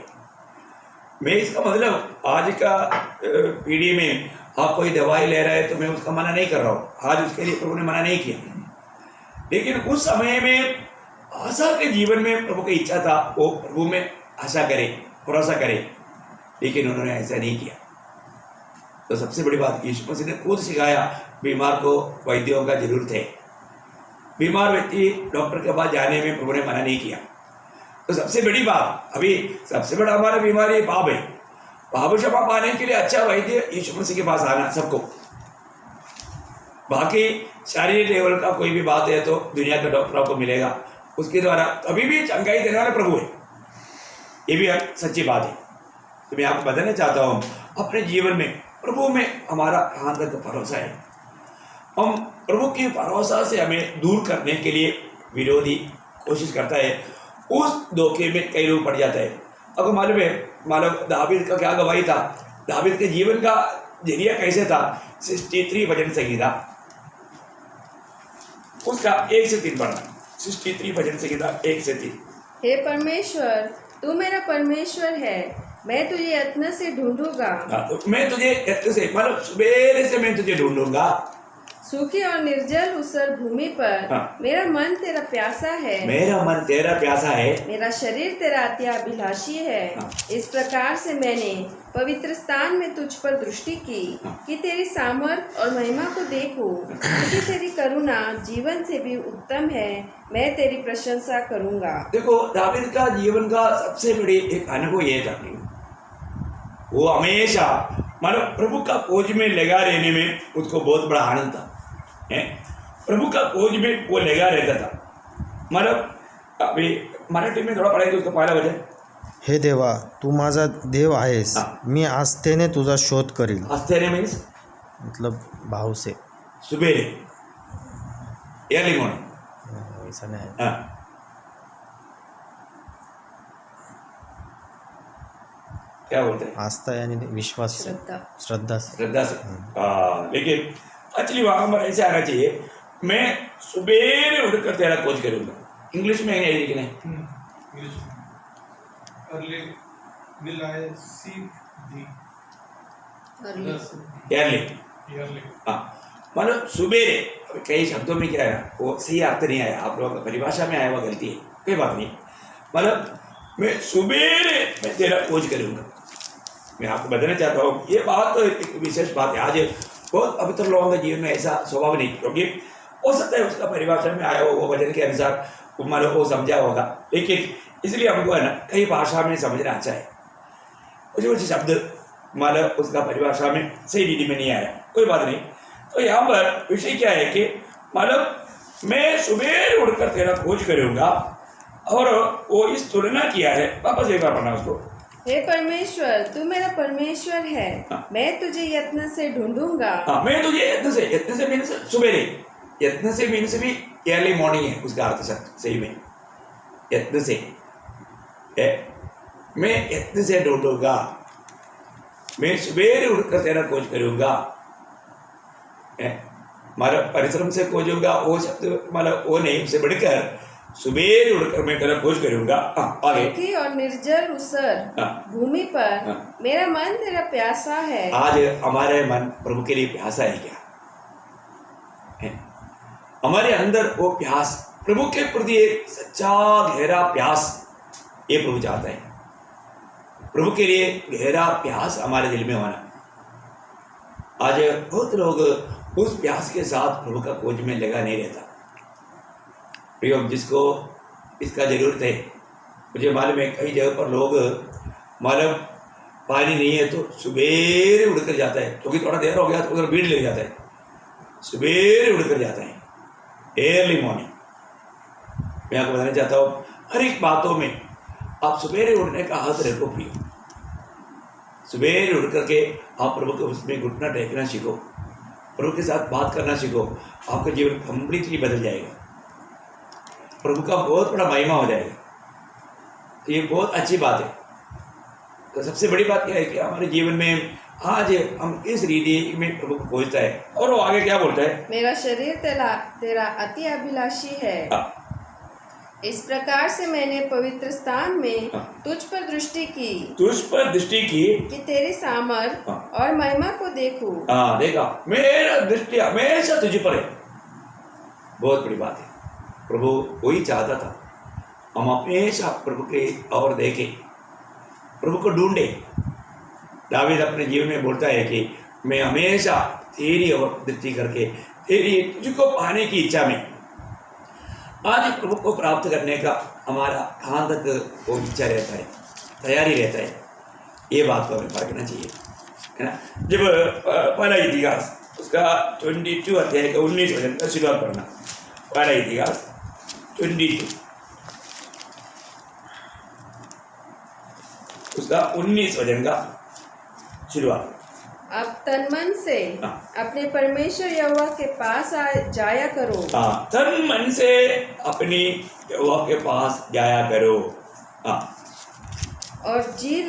मैं इसका मतलब आज का पीढ़ी में आप कोई दवाई ले रहे हैं तो मैं उसका मना नहीं कर रहा हूँ, आज उसके लिए प्रभु ने मना नहीं किया। लेकिन उस समय में आशा के जीवन में प्रभु की इच्छा था वो प्रभु में आशा करे, भरोसा करे, लेकिन उन्होंने ऐसा नहीं किया। तो सबसे बड़ी बात यीशु मसीह ने खुद सिखाया, बीमार को वैद्यों का जरूरत है। बीमार व्यक्ति डॉक्टर के पास जाने में प्रभु ने मना नहीं किया। तो सबसे बड़ी बात, अभी सबसे बड़ा हमारा बीमारी पाप है। पाप क्षमा पाने के लिए अच्छा वैद्य यीशु मसीह के पास आना सबको। बाकी शारीरिक लेवल का कोई भी बात है तो दुनिया का डॉक्टर आपको मिलेगा, उसके द्वारा अभी भी चंगाई देने वाला प्रभु है, ये भी सच्ची बात है। तो मैं आपको बताना चाहता हूँ अपने जीवन में प्रभु में हमारा कहाँ तक भरोसा है। हम प्रभु की भरोसा से हमें दूर करने के लिए विरोधी कोशिश करता है, उस धोखे में कई लोग पड़ जाता है। आपको मालूम है, मालूम दावीद का क्या गवाही था, दावीद के जीवन का जरिया कैसे था। 63 भजन संगीता, उसका 1 से 3 पढ़ना। 63 भजन संगीता 1 से 3।
हे परमेश्वर, तू मेरा परमेश्वर है, मैं तुझे यत्न से ढूंढूंगा।
तो मैं तुझे यत्न से, मतलब सवेरे से मैं तुझे ढूंढूंगा।
सूखी और निर्जल ऊसर भूमि पर मेरा मन तेरा प्यासा है,
मेरा मन तेरा प्यासा है,
मेरा शरीर तेरा अत्याभिलाषी है। इस प्रकार से मैंने पवित्र स्थान में तुझ पर दृष्टि की कि तेरी सामर्थ और महिमा को देखूं, क्योंकि तेरी करुणा जीवन से भी उत्तम है, मैं तेरी प्रशंसा करूंगा। देखो,
दावीद का जीवन का सबसे बड़ी एक अनुभव ये था, वो हमेशा मतलब प्रभु का खोज में लगा रहने में उसको बहुत बड़ा आनंद था। प्रभु का खोज में वो लगा रहता था। मतलब अभी मराठी में थोड़ा पढ़ाई तो उसका पहला वचन,
हे देवा, तू माझा देव आहेस, मी आस्थेने तुझा शोध करील।
आस्थेने मीन्स
मतलब भाव से,
सुबेरे, अर्ली मॉर्निंग,
ऐसा नहीं है।
हाँ, क्या बोलते हैं,
आस्था यानी विश्वास से, श्रद्धा से,
श्रद्धा से। लेकिन एक्चुअली वहाँ पर ऐसे आना चाहिए, मैं सुबेरे उठकर तेरा खोज करूँगा। इंग्लिश में है कि नहीं? अर्ली, हाँ, मतलब सुबेरे। कई शब्दों में क्या है ना, वो सही अर्थ नहीं आया, आप लोगों का परिभाषा में आया हुआ गलती है, कोई बात नहीं। मतलब मैं सुबेरे मैं तेरा खोज करूँगा। मैं आपको बताना चाहता हूँ, ये बात तो एक विशेष बात है। आज बहुत पवित्र लोगों के जीवन में ऐसा स्वभाव नहीं, क्योंकि हो सकता है उसका परिभाषा में आया हो, वो वचन के अनुसार मान लो वो समझा होगा, लेकिन इसलिए हमको है ना कई भाषा में समझना अच्छा है। कुछ शब्द मान लो उसका परिभाषा में सही रीति में नहीं आया, कोई बात नहीं। तो यहाँ पर विषय क्या है कि मतलब मैं सुबह उठकर तेरा खोज करूँगा, और वो इस तुलना किया है। वापस एक बार पढ़ना उसको।
हे परमेश्वर, तू मेरा परमेश्वर है, मैं तुझे यत्न से ढूंढूंगा।
मैं तुझे यत्न से मीन्स सुबेरे, यत्न से मीन्स भी अर्ली मॉर्निंग है उसका अर्थ सही में। यत्न से मैं यत्न से ढूंढूंगा, मैं सुबेरे उठकर तेरा खोज करूंगा। मतलब परिश्रम से खोजूंगा वो शब्द, मतलब वो नहीं, उससे बढ़कर सुबेरे उठकर मैं तेरा खोज करूंगा। आगे,
सूखी और निर्जल ऊसर भूमि पर मेरा मन तेरा प्यासा है।
आज हमारे मन प्रभु के लिए प्यासा है क्या? हमारे अंदर वो प्यास, प्रभु के प्रति एक सच्चा गहरा प्यास, ये प्रभु चाहता है। प्रभु के लिए गहरा प्यास हमारे दिल में होना। आज बहुत लोग उस प्यास के साथ प्रभु का खोज में लगा नहीं रहता। प्रियो, जिसको इसका जरूरत है, मुझे मालूम है कई जगह पर लोग मालूम पानी नहीं है तो सुबेरे उड़कर जाता है, क्योंकि थोड़ा देर हो गया तो उधर भीड़ लग जाता है, सुबेरे उड़कर जाता है, अर्ली मॉर्निंग। मैं आपको बताना चाहता हूँ, हर एक बातों में आप सुबेरे उठने का हाथ रखो। प्रियो, सुबेरे उठ करके आप प्रभु के उसमें घुटना टेकना सीखो, प्रभु के साथ बात करना सीखो, आपका जीवन कंप्लीटली बदल जाएगा, प्रभु का बहुत बड़ा महिमा हो जाएगा। तो ये बहुत अच्छी बात है। तो सबसे बड़ी बात क्या है कि हमारे जीवन में आज हम इस रीति में प्रभु को खोजता है। और वो आगे क्या बोलता है?
मेरा शरीर तेरा अति अभिलाषी है।
हाँ,
इस प्रकार से मैंने पवित्र स्थान में
हाँ।
तुझ पर दृष्टि की
तुझ पर दृष्टि की
कि तेरी सामर्थ
हाँ।
और महिमा को देखूं।
हाँ, देखा, मेरा दृष्टि हमेशा तुझ पर है। बहुत बड़ी बात है। प्रभु वही चाहता था, हम हमेशा प्रभु के और देखें, प्रभु को ढूंढे। दावीद अपने जीवन में बोलता है कि मैं हमेशा तेरी ओर दृष्टि करके तेरी तुझको पाने की इच्छा में। आज प्रभु को प्राप्त करने का हमारा कहाँ तक वो इच्छा रहता है, तैयारी रहता है, ये बात को हमें परखना चाहिए, है ना। जब पहला इतिहास उसका 22 अध्याय का 19 वचन का शुरुआत करना। पहला इतिहास 22 उसका 19 वचन का शुरुआत।
अब तन मन से
हाँ।
अपने परमेश्वर यहोवा के पास जाया करो।
हाँ, तन मन से अपनी यहोवा के पास जाया करो। हाँ,
और जी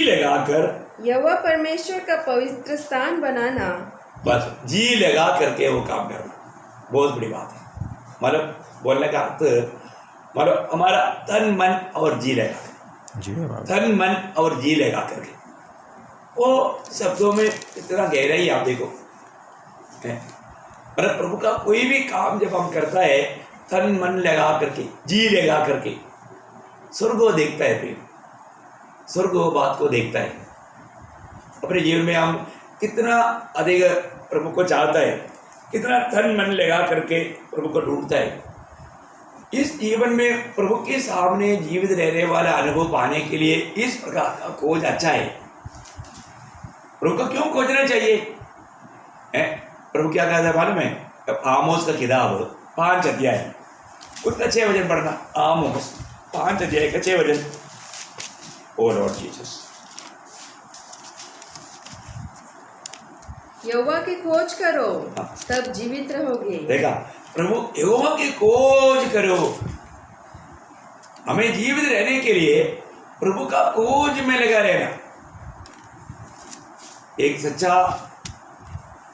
लगाकर यहोवा परमेश्वर का पवित्र स्थान बनाना।
बस जी लगा करके वो काम करना बहुत बड़ी बात है। मतलब बोलने का अर्थ, मतलब हमारा तन मन और जी लगा,
जी बाबा।
तन मन और जी लगा करके, वो शब्दों में इतना गहराई आप देखो है। मतलब प्रभु का कोई भी काम जब हम करता है तन मन लगा करके, जी लगा करके, स्वर्ग को देखता है, फिर स्वर्ग वो बात को देखता है। अपने जीवन में हम कितना अधिक प्रभु को चाहता है, कितना तन मन लगा करके प्रभु को ढूंढता है। इस जीवन में प्रभु के सामने जीवित रहने वाला अनुभव पाने के लिए इस प्रकार का खोज अच्छा है। प्रभु को क्यों खोजना चाहिए? प्रभु क्या कहता है मालूम है? आमोस का किताब 5 अध्याय उसका 6 वचन पढ़ना। आमोस 5 अध्याय का 6 वचन। ओ लॉर्ड जीसस,
यहोवा की खोज करो तब जीवित रहोगे।
देखा, प्रभु यहोवा की खोज करो। हमें जीवित रहने के लिए प्रभु का खोज में लगा रहना। एक सच्चा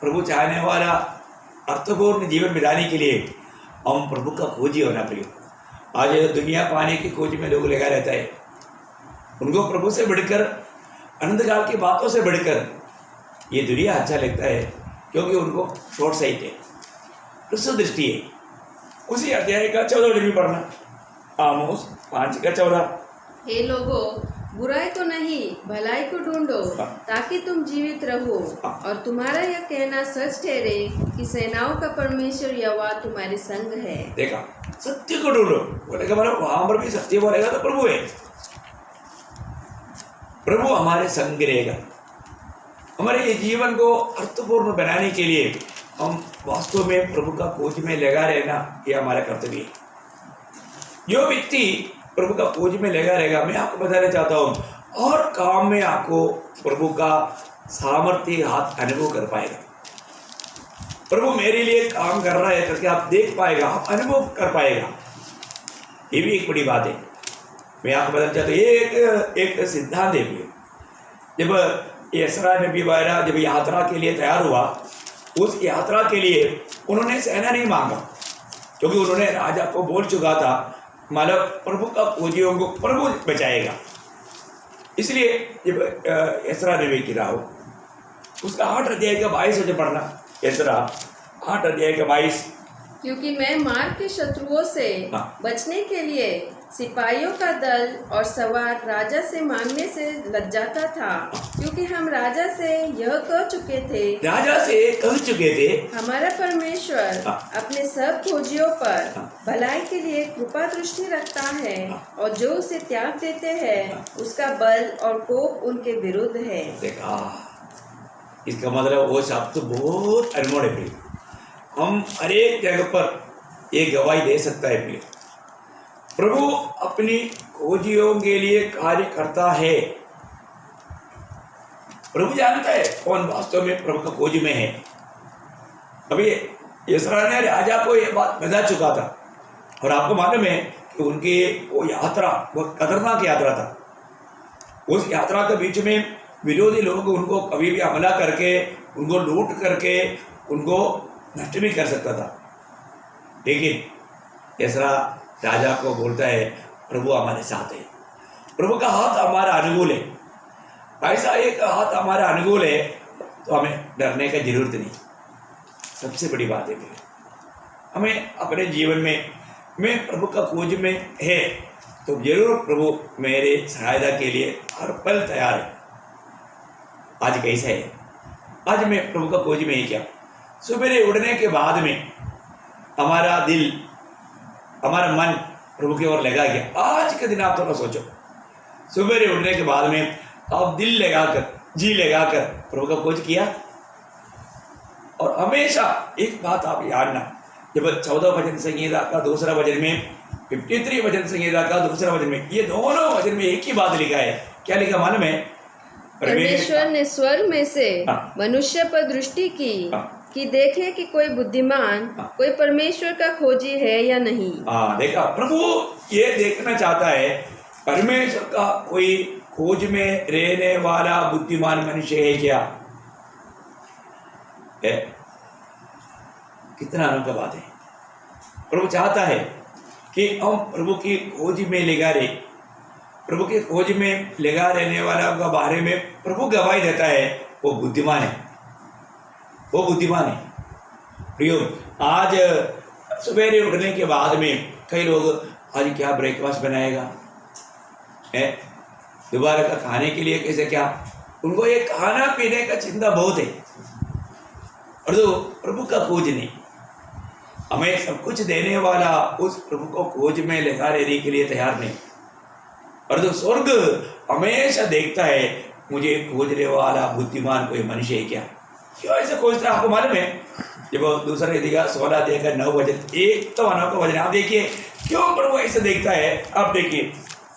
प्रभु चाहने वाला अर्थपूर्ण जीवन बिताने के लिए हम प्रभु का खोजी होना प्रिय। आज दुनिया पाने की खोज में लोग लगा रहता है। उनको प्रभु से बढ़कर, अनंत काल की बातों से बढ़कर ये दुनिया अच्छा लगता है, क्योंकि उनको शॉर्ट साइट है, हृस्व दृष्टि है। उसी अध्याय का 14 वचन भी पढ़ना। आमोस 5 का 14।
हे लोगों, बुराई को नहीं भलाई को ढूंढो ताकि तुम जीवित रहो, और तुम्हारा यह कहना सच ठहरे कि सेनाओं का परमेश्वर यहोवा तुम्हारे संग है। देखा,
सत्य को ढूंढो। बोलेगा मतलब वहां पर भी सत्य बोलेगा तो प्रभु है। प्रभु हमारे संग रहेगा। हमारे ये जीवन को अर्थपूर्ण बनाने के लिए हम वास्तव में प्रभु का खोज में लगा रहना, यह हमारा कर्तव्य है। जो व्यक्ति प्रभु का खोज में लगा रहेगा, मैं आपको बताना चाहता हूँ, और काम में आपको प्रभु का सामर्थ्य हाथ अनुभव कर पाएगा। प्रभु मेरे लिए काम कर रहा है करके आप देख पाएगा, आप अनुभव कर पाएगा। ये भी एक बड़ी बात है। मैं आपको बताना चाहता हूँ, एक सिद्धांत है। जब यसरा नबी वगैरह जब यात्रा के लिए तैयार हुआ, उस यात्रा के लिए उन्होंने सेना नहीं मांगा, क्योंकि उन्होंने राजा को बोल चुका था, मतलब प्रभु का खोजियों को प्रभु बचाएगा। इसलिए जब यसरा नबी की राह उसका 8 अध्याय का 22 वचन पढ़ना। यसरा 8 अध्याय का 22।
क्योंकि मैं मार्ग के शत्रुओं से बचने के लिए सिपाहियों का दल और सवार राजा से मांगने से लज्जाता था, क्योंकि हम राजा से यह कह चुके थे, हमारा परमेश्वर अपने सब खोजियों पर भलाई के लिए कृपा दृष्टि रखता है, और जो उसे त्याग देते हैं उसका बल और कोप उनके विरुद्ध है।
देखा, इसका मतलब वो शब्द बहुत अनमोल है। हम हर एक जगह पर ये गवाही दे सकता है प्रिय। प्रभु अपनी खोजियों के लिए कार्य करता है। प्रभु जानता है कौन वास्तव में प्रभु का खोज में है। अभी यसरा ने राजा को यह बात बता चुका था, और आपको मालूम है कि उनकी वो यात्रा, वो खतरनाक यात्रा था। उस यात्रा के बीच में विरोधी लोग उनको कभी भी हमला करके, उनको लूट करके, उनको नष्ट भी कर सकता था। लेकिन ऐसा राजा को बोलता है प्रभु हमारे साथ है, प्रभु का हाथ हमारा अनुकूल है। ऐसा एक हाथ हमारा अनुकूल है तो हमें डरने का जरूरत नहीं। सबसे बड़ी बात है हमें अपने जीवन में, मैं प्रभु का खोज में है तो जरूर प्रभु मेरे सहायता के लिए हर पल तैयार है। आज कैसा है? आज मैं प्रभु का खोज में ही क्या, सुबह उठने के बाद में हमारा दिल, हमारा मन प्रभु की ओर लगा गया। आज के दिन आप थोड़ा सोचो, सुबह उठने के बाद में आप दिल लगाकर, जी लगाकर प्रभु का खोज किया। और हमेशा एक बात आप याद रखना, जब 14 भजन संहिता का दूसरा भजन में, 53 भजन संहिता का दूसरा भजन में, ये दोनों भजन में एक ही बात लिखा है। क्या लिखा मालूम है?
परमेश्वर ने स्वर्ग में से
हाँ।
मनुष्य पर दृष्टि की
हाँ।
कि देखे कि कोई बुद्धिमान, कोई परमेश्वर का खोजी है या नहीं।
हाँ, देखा, प्रभु ये देखना चाहता है परमेश्वर का कोई खोज में रहने वाला बुद्धिमान मनुष्य है क्या है? कितना अनोखा बात है। प्रभु चाहता है कि हम प्रभु की खोज में लगा रहे, प्रभु की खोज में लगा रहने वाला का बारे में प्रभु गवाही देता है, वो बुद्धिमान है, वो बुद्धिमान है। प्रियो, आज सवेरे उठने के बाद में कई लोग आज क्या ब्रेकफास्ट बनाएगा है, दोबारा का खाने के लिए कैसे, क्या उनको ये खाना पीने का चिंता बहुत है, और तो प्रभु का खोज नहीं। हमें सब कुछ देने वाला उस प्रभु को खोज में लगा रहने के लिए तैयार नहीं। और तो स्वर्ग हमेशा देखता है मुझे खोजने वाला बुद्धिमान कोई मनुष्य है क्या। क्यों ऐसे खोजता है आपको मालूम है? जब दूसरा दिखा 16 देकर 9 वजन, एक तो अनोखा वजन, आप देखिए क्यों प्रभु ऐसे देखता है। आप देखिए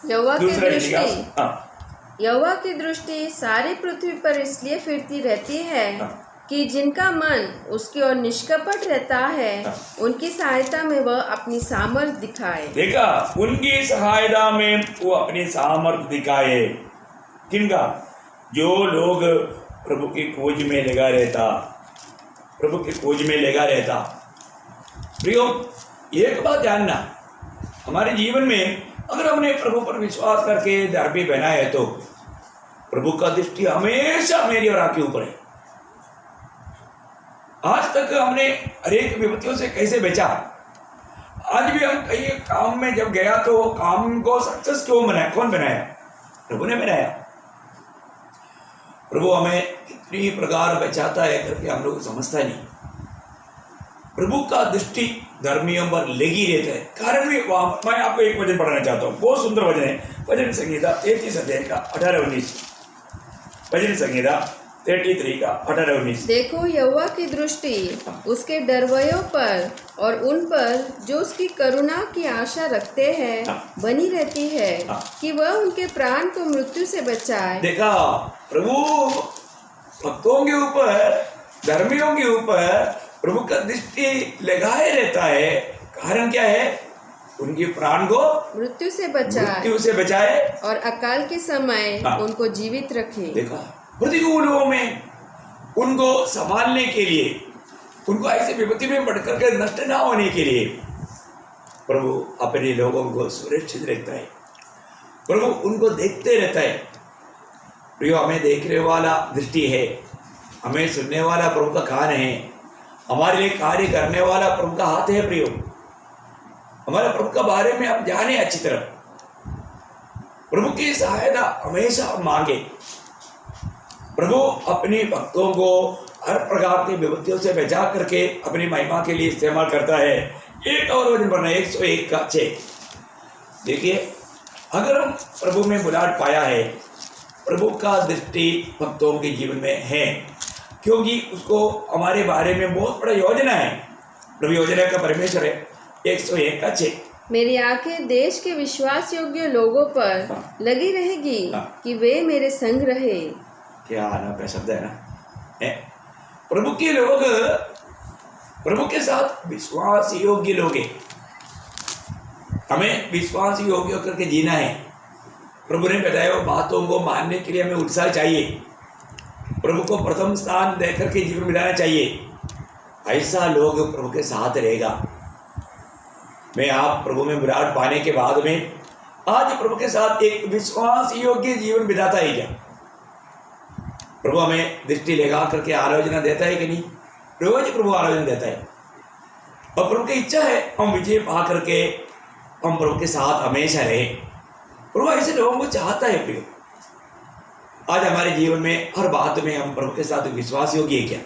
यहोवा की
दूसरा
दृष्टि,
हाँ,
यहोवा की दृष्टि सारी पृथ्वी पर इसलिए फिरती रहती है कि जिनका मन उसकी ओर निष्कपट रहता है, उनकी सहायता में वह अपनी सामर्थ दिखाए।
देखा, उनकी सहायता में वो अपनी सामर्थ दिखाए। किनका? जो लोग प्रभु की खोज में लगा रहता, प्रभु की खोज में लगा रहता। प्रियो, एक बात जानना, हमारे जीवन में अगर हमने प्रभु पर विश्वास करके धर्मी बना है तो प्रभु का दृष्टि हमेशा मेरी और आपके ऊपर है। आज तक हमने अनेक विपत्तियों से कैसे बचा? आज भी हम कई काम में जब गया तो काम को सक्सेस क्यों बनाया? कौन बनाया? प्रभु ने बनाया। प्रभु हमें कितनी प्रकार बचाता है करके हम लोग समझता नहीं। प्रभु का दृष्टि धर्मियों पर लगी रहता है। कारण भी मैं आपको एक वचन पढ़ना चाहता हूँ, बहुत सुंदर वचन है। भजन संहिता 33 अध्याय का 18-19। भजन संहिता 33 का 18-19।
देखो, यहोवा की दृष्टि उसके डरवयों पर और उन पर जो उसकी करुणा की आशा रखते हैं बनी रहती है कि वह उनके प्राण को मृत्यु से बचाए।
देखा, प्रभु भक्तों के ऊपर, धर्मियों के ऊपर प्रभु का दृष्टि लगाए रहता है। कारण क्या है? उनके प्राण को
मृत्यु से बचाए और अकाल के समय उनको जीवित रखे।
देखा, प्रतिकूलों में उनको संभालने के लिए, उनको ऐसे विपत्ति में बढ़कर के नष्ट ना होने के लिए प्रभु अपने लोगों को सुरक्षित रखता है। प्रभु उनको देखते रहता है। प्रियो, हमें देखने वाला दृष्टि है, हमें सुनने वाला प्रभु का कान है, हमारे लिए कार्य करने वाला प्रभु का हाथ है। प्रियो, हमारे प्रभु के बारे में आप जाने अच्छी तरह। प्रभु की सहायता हमेशा मांगे। प्रभु अपने भक्तों को हर प्रकार की विपत्तियों से बचा करके अपनी महिमा के लिए इस्तेमाल करता है। एक और वचन पढ़ना, 101 का 6। देखिए, अगर हम प्रभु में बुलाहट पाया है, प्रभु का दृष्टि भक्तों के जीवन में है, क्योंकि उसको हमारे बारे में बहुत बड़ा योजना है। प्रभु योजना का परमेश्वर है। 101 का 6।
मेरी आंखें देश के विश्वास योग्य लोगों पर लगी रहेगी कि वे मेरे संग रहे।
क्या अनोखा शब्द है ना। प्रभु के लोग प्रभु के साथ विश्वास योग्य लोग हैं। हमें विश्वास योग्य करके जीना है। प्रभु ने बताया वो बातों को मानने के लिए हमें उत्साह चाहिए। प्रभु को प्रथम स्थान देकर के जीवन बिताना चाहिए। ऐसा लोग प्रभु के साथ रहेगा। मैं आप प्रभु में विराट पाने के बाद में आज प्रभु के साथ एक विश्वास योग्य जीवन बिताता है क्या? प्रभु हमें दृष्टि लगा करके आलोचना देता है कि नहीं? रोज प्रभु आलोचना देता है और प्रभु की इच्छा है हम विजय पा करके हम प्रभु के साथ हमेशा रहे। प्रभु ऐसे लोगों को चाहता है प्रियो। आज हमारे जीवन में हर बात में हम प्रभु के साथ विश्वास योग्य है क्या?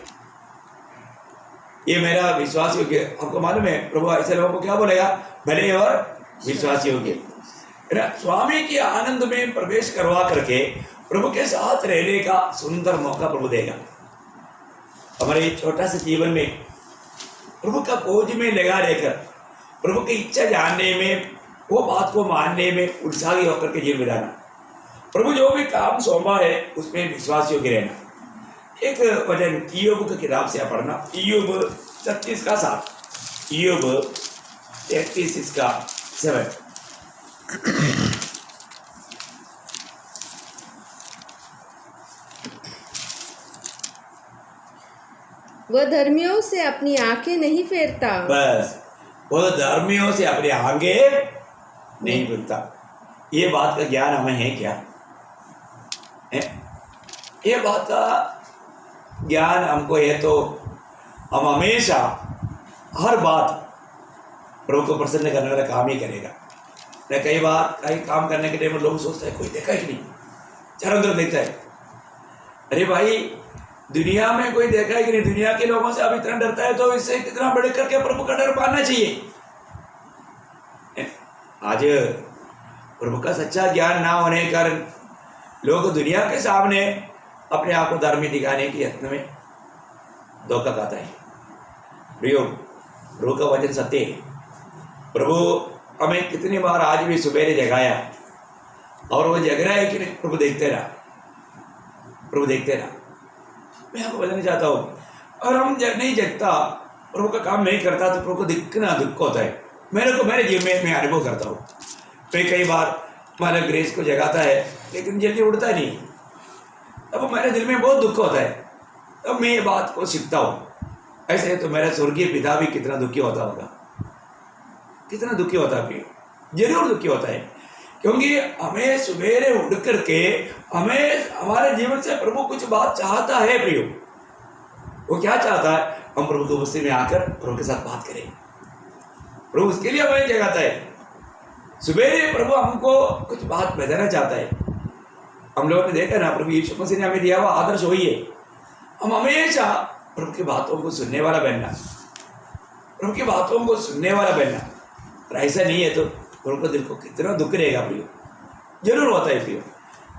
ये मेरा विश्वास योग्य, आपको मालूम है प्रभु ऐसे लोगों को क्या बोलेगा? भले और विश्वास योग्य। स्वामी के आनंद में प्रवेश करवा करके प्रभु के साथ रहने का सुंदर मौका प्रभु देगा। हमारे छोटा सा जीवन में प्रभु का खोज में लगा रहकर प्रभु की इच्छा जानने में, वो बात को मानने में उत्साही होकर के जीवन बिताना, प्रभु जो भी काम सौंपा है उसमें विश्वास योग्य रहना। एक वचन इय्योब की किताब से पढ़ना, इय्योब 36 का 7, इय्योब 33 का 7।
वह धर्मियों से अपनी आंखें नहीं फेरता।
बस, वह धर्मियों से अपनी आंखें नहीं फेरता। ये बात का ज्ञान हमें है क्या? है? ये बात का ज्ञान हमको है तो हम हमेशा हर बात प्रभु को प्रसन्न करने वाला काम ही करेगा। मैं कई बार कई काम करने के टाइम में लोग सोचते हैं कोई देखा ही नहीं, चारों तरफ देखता है। अरे भाई, दुनिया में कोई देखा है कि नहीं? दुनिया के लोगों से अब इतना डरता है तो इससे कितना बड़े करके प्रभु का डर मानना चाहिए। आज प्रभु का सच्चा ज्ञान ना होने के कारण लोग दुनिया के सामने अपने आप को धार्मिक दिखाने के यत्न में धोखा खाता है। प्रियो, प्रभु का वचन सत्य है। प्रभु हमें कितनी बार आज भी सुबेरे जगाया और वो जग रहा है कि नहीं? प्रभु देखते रहा, प्रभु देखते रहा। मैं आपको बताना चाहता हूँ, और हम नहीं जगता, प्रभु का काम नहीं करता तो प्रभु को दिखना दुख होता है। मेरे जीवन में मैं अनुभव करता हूँ। मैं कई बार हमारा ग्रेस को जगाता है लेकिन जल्दी उड़ता नहीं, तब मेरे दिल में बहुत दुख होता है। तब मैं ये बात को सीखता हूँ, ऐसे तो मेरा स्वर्गीय पिता भी कितना दुखी होता होगा, कितना दुखी होता है। जरूर दुखी होता है, क्योंकि हमें सवेरे उठ करके हमें हमारे जीवन से प्रभु कुछ बात चाहता है। प्रियो, वो क्या चाहता है? हम प्रभु की उपस्थिति में आकर प्रभु के साथ बात करें। प्रभु उसके लिए हमें जगाता है। सवेरे प्रभु हमको कुछ बात बताना चाहता है। हम लोगों ने देखा ना, प्रभु यीशु मसीह ने हमें दिया हुआ आदर्श वही है। हम हमेशा प्रभु की बातों को सुनने वाला बनना, प्रभु की बातों को सुनने वाला बनना। और ऐसा नहीं है तो प्रभु को दिल को कितना दुख रहेगा प्रियो, जरूर होता है प्रियो।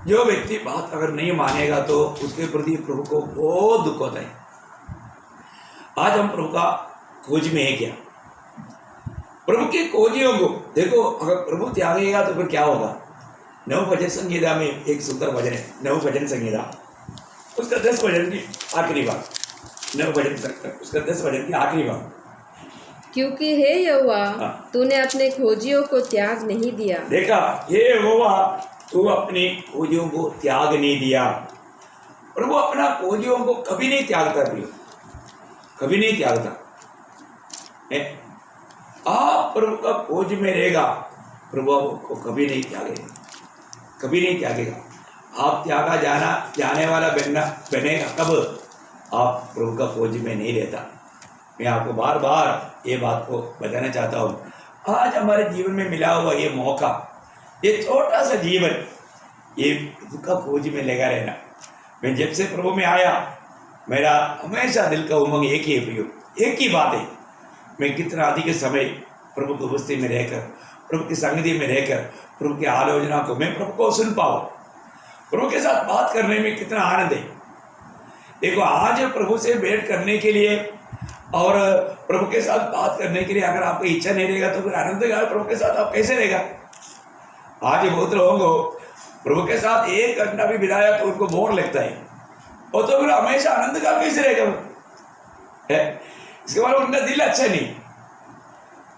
जो व्यक्ति बात अगर नहीं मानेगा तो उसके प्रति प्रभु को बहुत दुख होता है। आज हम प्रभु का खोज में है क्या? प्रभु के खोजियों को देखो, अगर प्रभु त्यागेगा तो फिर क्या होगा? नव भजन संहिता में एक सुंदर भजन है, नव भजन संहिता, उसका 10 भजन की आखिरी बात, नव भजन उसका 10 भजन की आखिरी बात।
क्योंकि हे यहोवा, तूने अपने खोजियों को त्याग नहीं दिया।
देखा, हे यहोवा, तू अपनी खोजियों को त्याग नहीं दिया। प्रभु अपना खोजियों को कभी नहीं त्यागता प्रियो, कभी नहीं त्यागता। आप प्रभु का खोज में रहेगा, प्रभु आपको कभी नहीं त्यागेगा, कभी नहीं त्यागेगा। आप त्यागा जाने वाला बनेगा कब? आप प्रभु का खोज में नहीं रहता। मैं आपको बार बार ये बात को बताना चाहता हूँ। आज हमारे जीवन में मिला हुआ ये मौका, ये छोटा सा जीवन, ये प्रभु का खोज में लगा रहना। मैं जब से प्रभु में आया, मेरा हमेशा दिल का उमंग एक ही है प्रियो, एक ही बात है। मैं कितना अधिक समय प्रभु की उपस्थिति में रहकर, प्रभु की संगति में रहकर, प्रभु की आलोचना को मैं प्रभु को सुन पाऊँ, प्रभु के साथ बात करने में कितना आनंद है। देखो, आज प्रभु से भेंट करने के लिए और प्रभु के साथ बात करने के लिए अगर आपको इच्छा नहीं रहेगा तो फिर आनंद प्रभु के साथ आप कैसे रहेगा? आज बहुत लोगों को प्रभु के साथ 1 घंटा भी बिताया तो उनको बोर लगता है, और तो फिर हमेशा आनंद का कैसे रहेगा? इसके बाद उनका दिल अच्छा नहीं,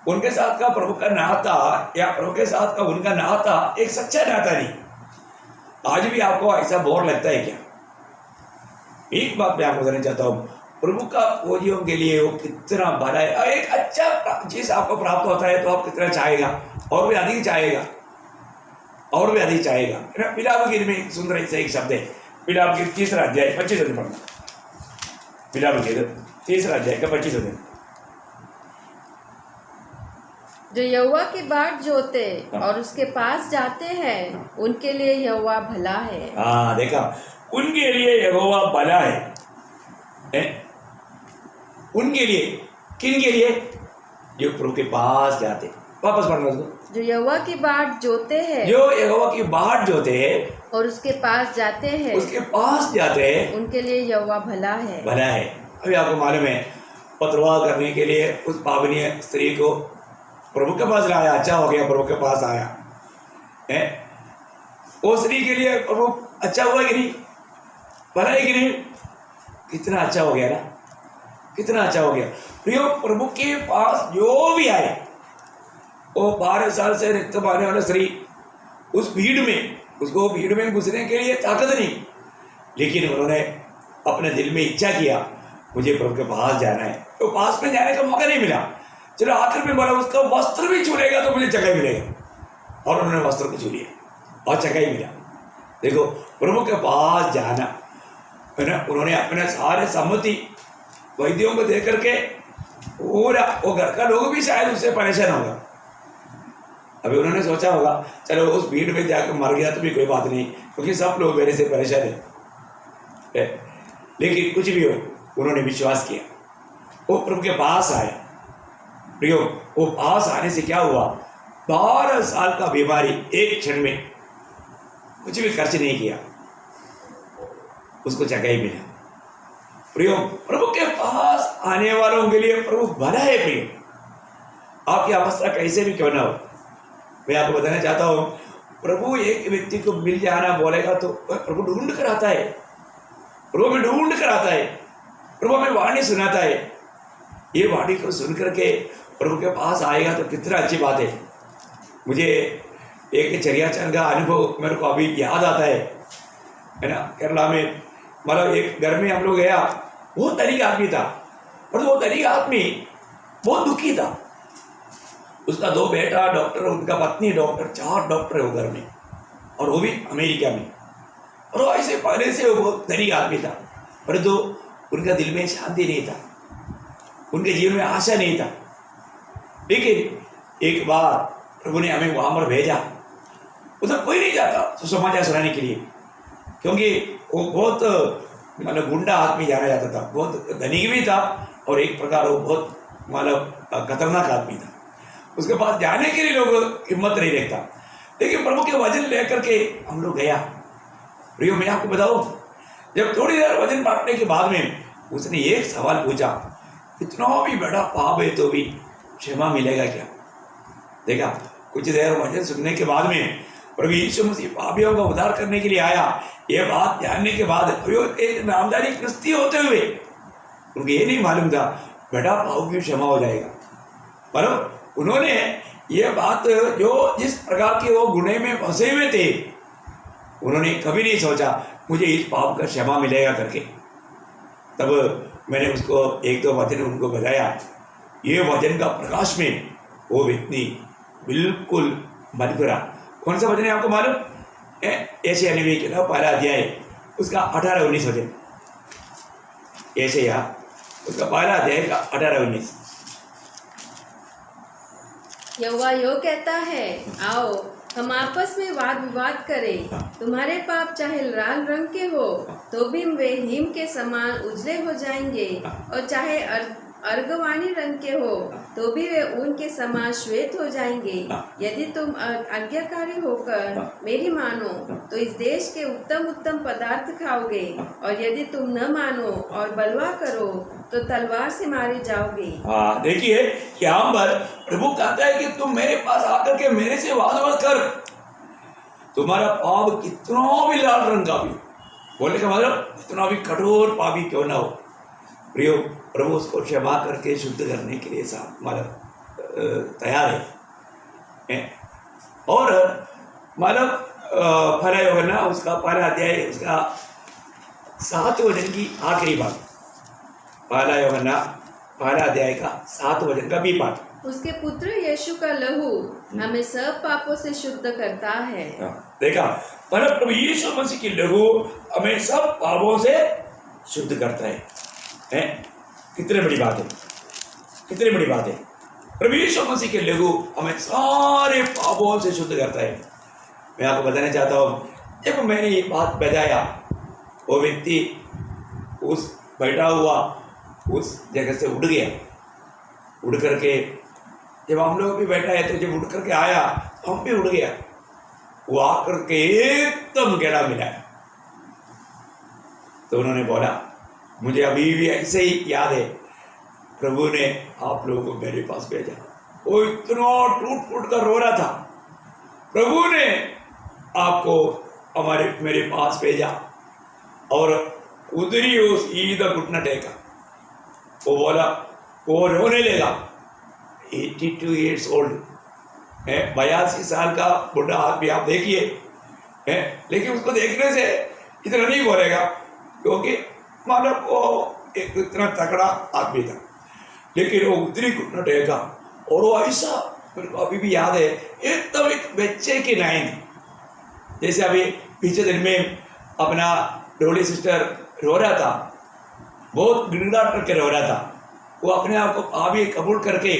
उनके साथ का प्रभु का नाता या प्रभु के साथ का उनका नाता एक सच्चा नाता नहीं। आज भी आपको ऐसा बोर लगता है क्या? एक बात मैं आपको बताना चाहता हूँ, प्रभु का खोजियों के लिए वो कितना भला है। और एक अच्छा चीज आपको प्राप्त होता है तो आप कितना चाहेगा, और भी अधिक चाहेगा, और भी अधिक चाहेगा, है ना। बिलावगीत में एक सुंदर से एक शब्द है, बिलावगीत 3 अध्याय 25 वचन पढ़ना। बिलावगीत 3 अध्याय का 25 वचन।
जो यहोवा की बाट जोते और उसके पास जाते हैं, उनके लिए यहोवा भला है।
हाँ, देखा, उनके लिए यहोवा भला है, उनके लिए, किन के लिए? जो प्रभु के पास जाते। वापस पढ़ना उसको।
जो यहोवा की बाट जोते हैं,
जो यहोवा की बाट जोते हैं
और उसके पास जाते हैं,
उसके पास जाते हैं,
उनके लिए यहोवा भला है।
भला है। अभी आपको मालूम है, पत्रवाह करने के लिए उस पावनीय स्त्री को प्रभु के पास लाया, अच्छा हो गया, प्रभु के पास आया है। वो स्त्री के लिए प्रभु अच्छा हुआ कि नहीं, भला है कि नहीं? कितना अच्छा हो गया ना, कितना अच्छा हो गया। प्रियो, प्रभु के पास जो भी आए, वो 12 साल से रिक्त पाने वाला स्त्री, उस भीड़ में, उसको भीड़ में घुसने के लिए ताकत नहीं, लेकिन उन्होंने अपने दिल में इच्छा किया, मुझे प्रभु के पास जाना है। तो पास में जाने का मौका नहीं मिला, चलो आखिर में बोला उसका वस्त्र भी छू लेगा तो मुझे जगह मिलेगा, और उन्होंने वस्त्र को छू लिया और जगह ही मिला। देखो, प्रभु के पास जाना, है ना। उन्होंने अपने सारे सम्मति वैद्यों को दे करके पूरा, वो घर का लोग भी शायद उससे परेशान होगा। अभी उन्होंने सोचा होगा, चलो उस भीड़ में जाकर मर गया तो भी कोई बात नहीं, क्योंकि सब लोग मेरे से परेशान है। लेकिन कुछ भी हो, उन्होंने विश्वास किया, वो प्रभु के पास आए। प्रियो, वो पास आने से क्या हुआ? 12 साल का बीमारी एक क्षण में, कुछ भी खर्च नहीं किया, उसको जगह ही मिला। प्रियो, प्रभु के पास आने वालों के लिए प्रभु भला है। प्रियो, आपकी अवस्था कैसे भी क्यों ना हो, मैं आपको बताना चाहता हूँ, प्रभु एक व्यक्ति को मिल जाना बोलेगा तो प्रभु ढूंढ कर आता है, प्रभु में ढूंढ कर आता है, प्रभु में वाणी सुनाता है। ये वाणी को सुन करके प्रभु के पास आएगा तो कितना अच्छी बात है। मुझे एक चरियाचरण का अनुभव मेरे को अभी याद आता है ना। केरला में, मतलब एक घर में हम लोग गया, बहुत धनिक आदमी था, और वो धनिक आदमी बहुत दुखी था। उसका 2 बेटा डॉक्टर, उनका पत्नी डॉक्टर, 4 डॉक्टर है वो घर में, और वो भी अमेरिका में। और वो ऐसे पहले से वो बहुत धनिक आदमी था, परंतु उनका दिल में शांति नहीं था, उनके जीवन में आशा नहीं था। लेकिन एक बार प्रभु ने हमें वहाँ पर भेजा, उधर कोई नहीं जाता सुसमाचार सुनाने के लिए, क्योंकि वो बहुत मतलब गुंडा आदमी जाना जाता था, बहुत धनिक भी था, और एक प्रकार वो बहुत मतलब खतरनाक आदमी था। उसके पास जाने के लिए लोग हिम्मत नहीं रखता। लेकिन प्रभु के वचन लेकर के हम लोग गया। प्रियो, मैं आपको बताऊं, जब थोड़ी देर वचन बांटने के बाद में उसने एक सवाल पूछा, इतना भी बड़ा पाप है तो भी क्षमा मिलेगा क्या? देखा, कुछ देर वचन सुनने के बाद में प्रभु यीशु मसीह पापियों का उद्धार करने के लिए आया। ये बात जानने के बाद एक नामधारी क्रिस्ती होते हुए उनको ये नहीं मालूम था बेटा पाप की क्षमा हो जाएगा। पर उन्होंने ये बात, जो जिस प्रकार के वो गुनाह में फंसे हुए थे, उन्होंने कभी नहीं सोचा मुझे इस पाप का क्षमा मिलेगा करके। तब मैंने उसको 1-2 वचन उनको बताया। ये वचन का प्रकाश में वो व्यक्ति बिल्कुल बन गया। कौन सा वचन है आपको मालूम? यशायाह नबी के 1 अध्याय उसका 18-19 वचन। यशायाह उसका 1 अध्याय का 18-19।
यहोवा यो कहता है, आओ हम आपस में वाद विवाद करें। तुम्हारे पाप चाहे लाल रंग के हो तो भी वे हिम के समान उजले हो जाएंगे, और चाहे अर्गवानी रंग के हो तो भी वे ऊन के समान श्वेत हो जाएंगे। यदि तुम आज्ञाकारी होकर मेरी मानो तो इस देश के उत्तम उत्तम पदार्थ खाओगे, और यदि तुम न मानो और बलवा करो तो तलवार से मारे जाओगे।
हाँ, देखिए यहाँ पर प्रभु कहता है कि तुम मेरे पास आकर के मेरे से वाद कर, तुम्हारा पाप कितना भी लाल रंग का भी, बोलने का मतलब कितना भी कठोर पापी क्यों ना हो, प्रियो प्रभु उसको क्षमा करके शुद्ध करने के लिए मतलब तैयार है। और मतलब फल है ना, उसका 1 अध्याय उसका 7 वचन की आखिरी बात, पहला यूहन्ना पहला अध्याय का 7 वचन का बी पाठ।
उसके पुत्र यीशु का लहू हमें सब पापों से शुद्ध करता है।
देखा, मतलब प्रभु यीशु मसीह की लहू हमें सब पापों से शुद्ध करता है। कितनी बड़ी बात है, कितनी बड़ी बात है। प्रभु यीशु मसीह के लहू हमें सारे पापों से शुद्ध करता है। मैं आपको बताना चाहता हूँ, जब मैंने ये बात बताया, वो व्यक्ति उस बैठा हुआ उस जगह से उड़ गया। उड़ करके जब हम लोग भी बैठा है तो जब उड़ करके आया तो हम भी उड़ गया। वो आकर के एकदम गला मिलाया। तो उन्होंने बोला, मुझे अभी भी ऐसे ही याद है, प्रभु ने आप लोगों को मेरे पास भेजा। वो इतना टूट फूट कर रो रहा था। प्रभु ने आपको मेरे पास भेजा और उधर ही वो सीधा घुटना टेका। वो बोला, वो रोने लगा। 82 ईयर्स ओल्ड है, 82 साल का बुढ़ा आदमी आप देखिए है, लेकिन उसको देखने से इतना नहीं बोलेगा, क्योंकि मतलब वो एक इतना तगड़ा आदमी था। लेकिन वो उधर ही घुटना टेका और वो ऐसा, मेरे को अभी भी याद है, एकदम एक बच्चे की नाइन, जैसे अभी पीछे दिन में अपना डोली सिस्टर रो रहा था, बहुत गिड़गिड़ा करके रो रहा था। वो अपने आप को पापी कबूल करके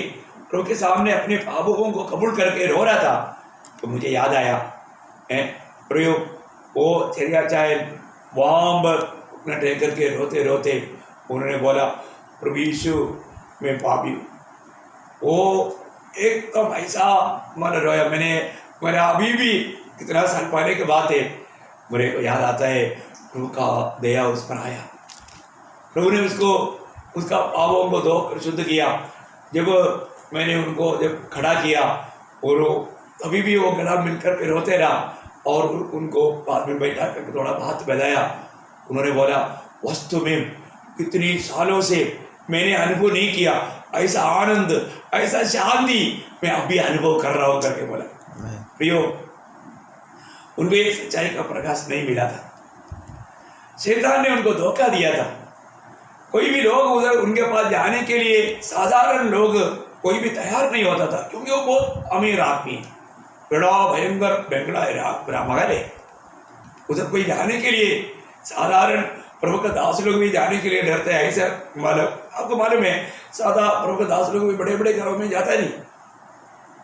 प्रभु के सामने अपने पापों को कबूल करके रो रहा था। तो मुझे याद आया प्रभु, वो चेरिया चाइल्ड वहाँ पर अपना टेक करके रोते रोते उन्होंने बोला, प्रभु यीशु मैं पापी हूँ। वो एकदम ऐसा मन रोया। मेरा अभी भी कितना साल पहले की बात है, मेरे को याद आता है, प्रभु का दया उस पर आया। प्रभु ने उसका पापों को धोकर शुद्ध किया। जब मैंने उनको जब खड़ा किया और अभी भी वो गला मिलकर के रोते रहा और उनको बाद में बैठा करके थोड़ा बात बताया। उन्होंने बोला, वस्तु में कितनी सालों से मैंने अनुभव नहीं किया ऐसा आनंद, ऐसा शांति मैं अभी अनुभव कर रहा हूँ करके बोला। प्रियो, उनको एक सच्चाई का प्रकाश नहीं मिला था। शैतान ने उनको धोखा दिया था। कोई भी लोग उधर उनके पास जाने के लिए, साधारण लोग कोई भी तैयार नहीं होता था, क्योंकि वो बहुत अमीर आदमी है, बड़ा भयंकर बेंगड़ा महल है। उधर कोई जाने के लिए, साधारण प्रभु का दास लोग भी जाने के लिए डरते हैं। ऐसा आपको मालूम है, सादा प्रभु का दास लोग भी बड़े बड़े घरों में जाता नहीं।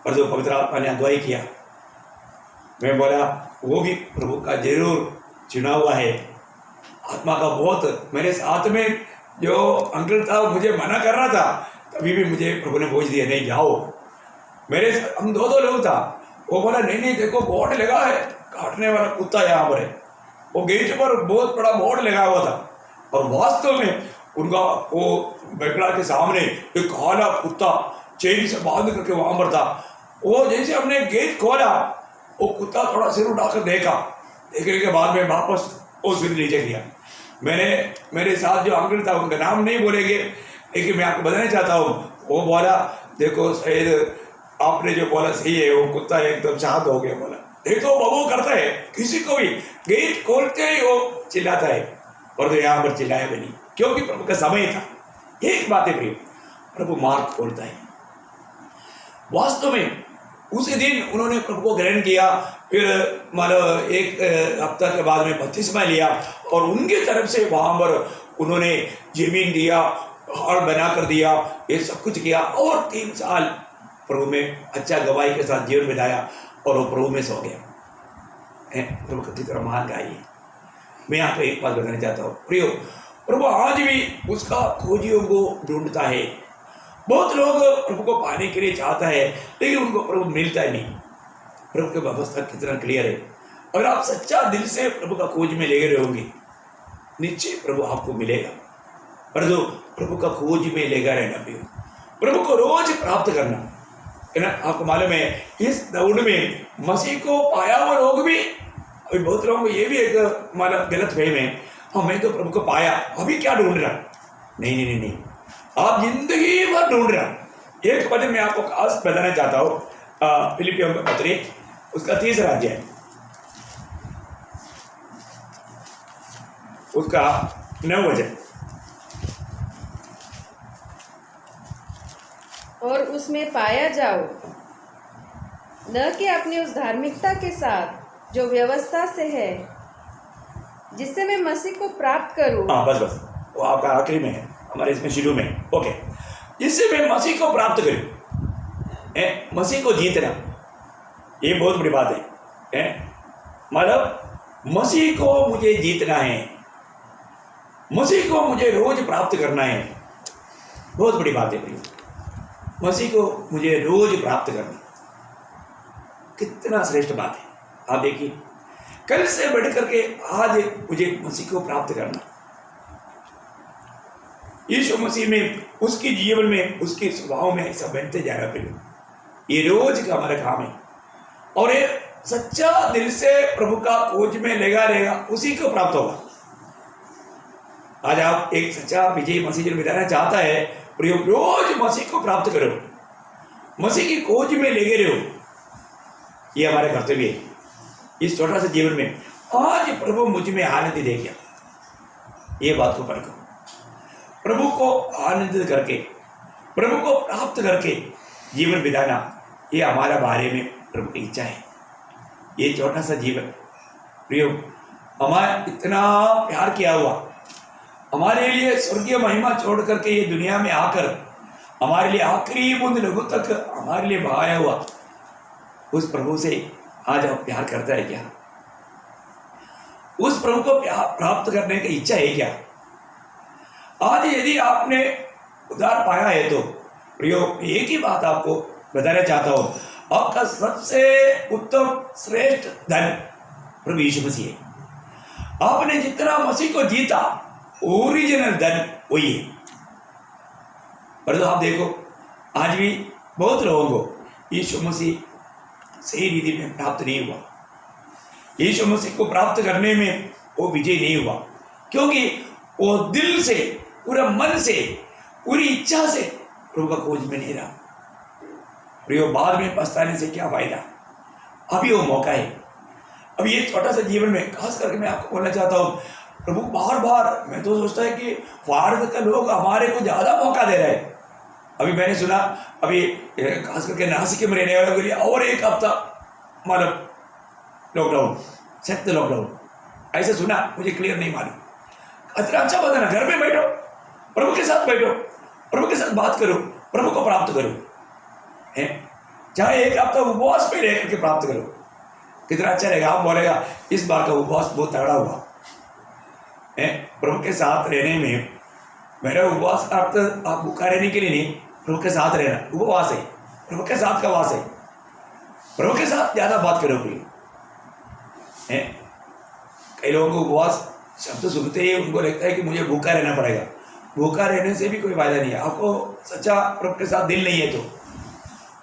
और जो पवित्र आत्मा ने अगुवाई किया, मैं बोला वो भी प्रभु का जरूर चुना हुआ है। आत्मा का बहुत, मेरे साथ में जो अंकल था मुझे मना कर रहा था, तभी भी मुझे प्रभु ने बोझ दिया, नहीं जाओ। हम दो लोग था। वो बोला, नहीं देखो बोर्ड लगा है, काटने वाला कुत्ता यहाँ पर है। वो गेट पर बहुत बड़ा बोर्ड लगा हुआ था और वास्तव में उनका वो बेकड़ा के सामने एक काला कुत्ता चेन से बांध करके वहाँ पर था। वो जैसे हमने गेट खोला, वो कुत्ता थोड़ा सिर उठाकर देखने के बाद में वापस वो सिर नीचे किया। मेरे साथ जो अंकल था, उनका नाम नहीं बोलेंगे, लेकिन मैं आपको बताना चाहता हूँ, वो बोला, देखो शायद आपने जो बोला सही है, वो कुत्ता एकदम शांत हो गया। बोला, देखो बबू करता है, किसी को भी गेट खोलते ही वो चिल्लाता है, और तो यहाँ पर चिल्लाया भी नहीं, क्योंकि प्रभु का समय था। एक बात है प्रिय, प्रभु मार्ग खोलता है। वास्तव में उसी दिन उन्होंने प्रभु को ग्रहण किया, फिर मतलब एक हफ्ता के बाद में बपतिस्मा लिया और उनकी तरफ से वहाँ पर उन्होंने जमीन दिया, पहाड़ बना कर दिया, ये सब कुछ किया और 3 साल प्रभु में अच्छा गवाही के साथ जीवन बिताया और वो प्रभु में सो गया। प्रभु की तरह महान गाई है। मैं आपको एक बात बताना चाहता हूँ प्रियो, प्रभु आज भी उसका खोजियों को ढूंढता है। बहुत लोग प्रभु को पाने के लिए चाहता है, लेकिन उनको प्रभु मिलता ही नहीं। प्रभु की व्यवस्था कितना क्लियर है। अगर आप सच्चा दिल से प्रभु का खोज में लगे रहोगे, निश्चय प्रभु आपको मिलेगा। पर जो प्रभु का खोज में लेगा रहना भी, प्रभु को रोज प्राप्त करना है ना। आपको मालूम है, इस दौड़ में मसीह को पाया हुआ लोग भी, अभी बहुत लोगों को ये भी एक मतलब गलत फहम है, हाँ मैं तो प्रभु को पाया, अभी क्या ढूंढ रहा। नहीं, आप जिंदगी भर ढूंढ रहा। एक पद मैं आपको खास बताना चाहता हूँ, फिलिपियों का पत्री उसका 3रा अध्याय, उसका 9 वचन।
और उसमें पाया जाओ, न कि अपनी उस धार्मिकता के साथ जो व्यवस्था से है, जिससे मैं मसीह को प्राप्त करूं।
हाँ बस बस, वो आपका आखिरी में है, हमारे इसमें शुरू में है। ओके, जिससे मैं मसीह को प्राप्त करूं, मसीह को जीतना, ये बहुत बड़ी बात है। मतलब मसीह को मुझे जीतना है, मसीह को मुझे रोज प्राप्त करना है। बहुत बड़ी बात है प्रिय, मसीह को मुझे रोज प्राप्त करना, कितना श्रेष्ठ बात है। आप देखिए, कल से बढ़ करके आज मुझे मसीह को प्राप्त करना, यीशु मसीह में, उसके जीवन में, उसके स्वभाव में सब बनते जा रहा है। ये रोज का हमारा काम है, और ये सच्चा दिल से प्रभु का खोज में लगा रहेगा, उसी को प्राप्त होगा। आज आप एक सच्चा विजय मसीह जो बिताना चाहता है, प्रयोग रोज मसीह को प्राप्त करो, मसीह की खोज में लगे रहो। ये हमारे कर्तव्य है इस छोटा सा जीवन में। आज प्रभु मुझ में आनंद दे गया, ये बात को परखो। प्रभु को आनंदित करके, प्रभु को प्राप्त करके जीवन बिताना, ये हमारा बारे में प्रभु की इच्छा है। ये छोटा सा जीवन प्रयोग हमारा इतना प्यार किया हुआ, हमारे लिए स्वर्गीय महिमा छोड़ करके ये दुनिया में आकर हमारे लिए आखिरी बूंद लहू तक हमारे लिए बहाया हुआ उस प्रभु से आज आप प्यार करता है क्या? उस प्रभु को प्राप्त करने की इच्छा है क्या? आज यदि आपने उद्धार पाया है तो प्रियो, एक ही बात आपको बताना चाहता हूं, आपका सबसे उत्तम श्रेष्ठ धन प्रभु यीशु मसीह है। आपने जितना मसीह को जीता, ओरिजिनल धन वही है। परंतु आप देखो, आज भी बहुत लोगों को यीशु मसीह सही रीति में प्राप्त नहीं हुआ, यीशु मसीह को प्राप्त करने में वो विजय नहीं हुआ, क्योंकि वो दिल से, पूरा मन से, पूरी इच्छा से प्रभु का खोज में नहीं रहा। प्रियो, बाद में पछताने से क्या फायदा? अभी वो मौका है। अब ये छोटा सा जीवन में खास करके मैं आपको बोलना चाहता हूँ, प्रभु बार बार, मैं तो सोचता है कि भारत के लोग हमारे को ज़्यादा मौका दे रहे हैं। अभी मैंने सुना, अभी खास करके नासिक में रहने वालों के लिए और एक हफ्ता मतलब लॉकडाउन, सख्त लॉकडाउन, ऐसे सुना, मुझे क्लियर नहीं मालूम। अच्छा बात है ना, घर में बैठो, प्रभु के साथ बैठो, प्रभु के साथ बात करो, प्रभु को प्राप्त करो, है चाहे एक हफ्ता उपवास पे रह करके प्राप्त करो, कितना अच्छा रहेगा। आप बोलेगा इस बार का उपवास बहुत तगड़ा हुआ है। प्रभु के साथ रहने में, मेरा उपवास का अर्थ आप भूखा रहने के लिए नहीं, प्रभु के साथ रहना उपवास है, प्रभु के साथ का वास है। प्रभु के साथ ज़्यादा बात करोगे। कई लोगों को उपवास शब्द सुनते ही उनको लगता है कि मुझे भूखा रहना पड़ेगा। भूखा रहने से भी कोई फायदा नहीं है। आपको सच्चा प्रभु के साथ दिल नहीं है तो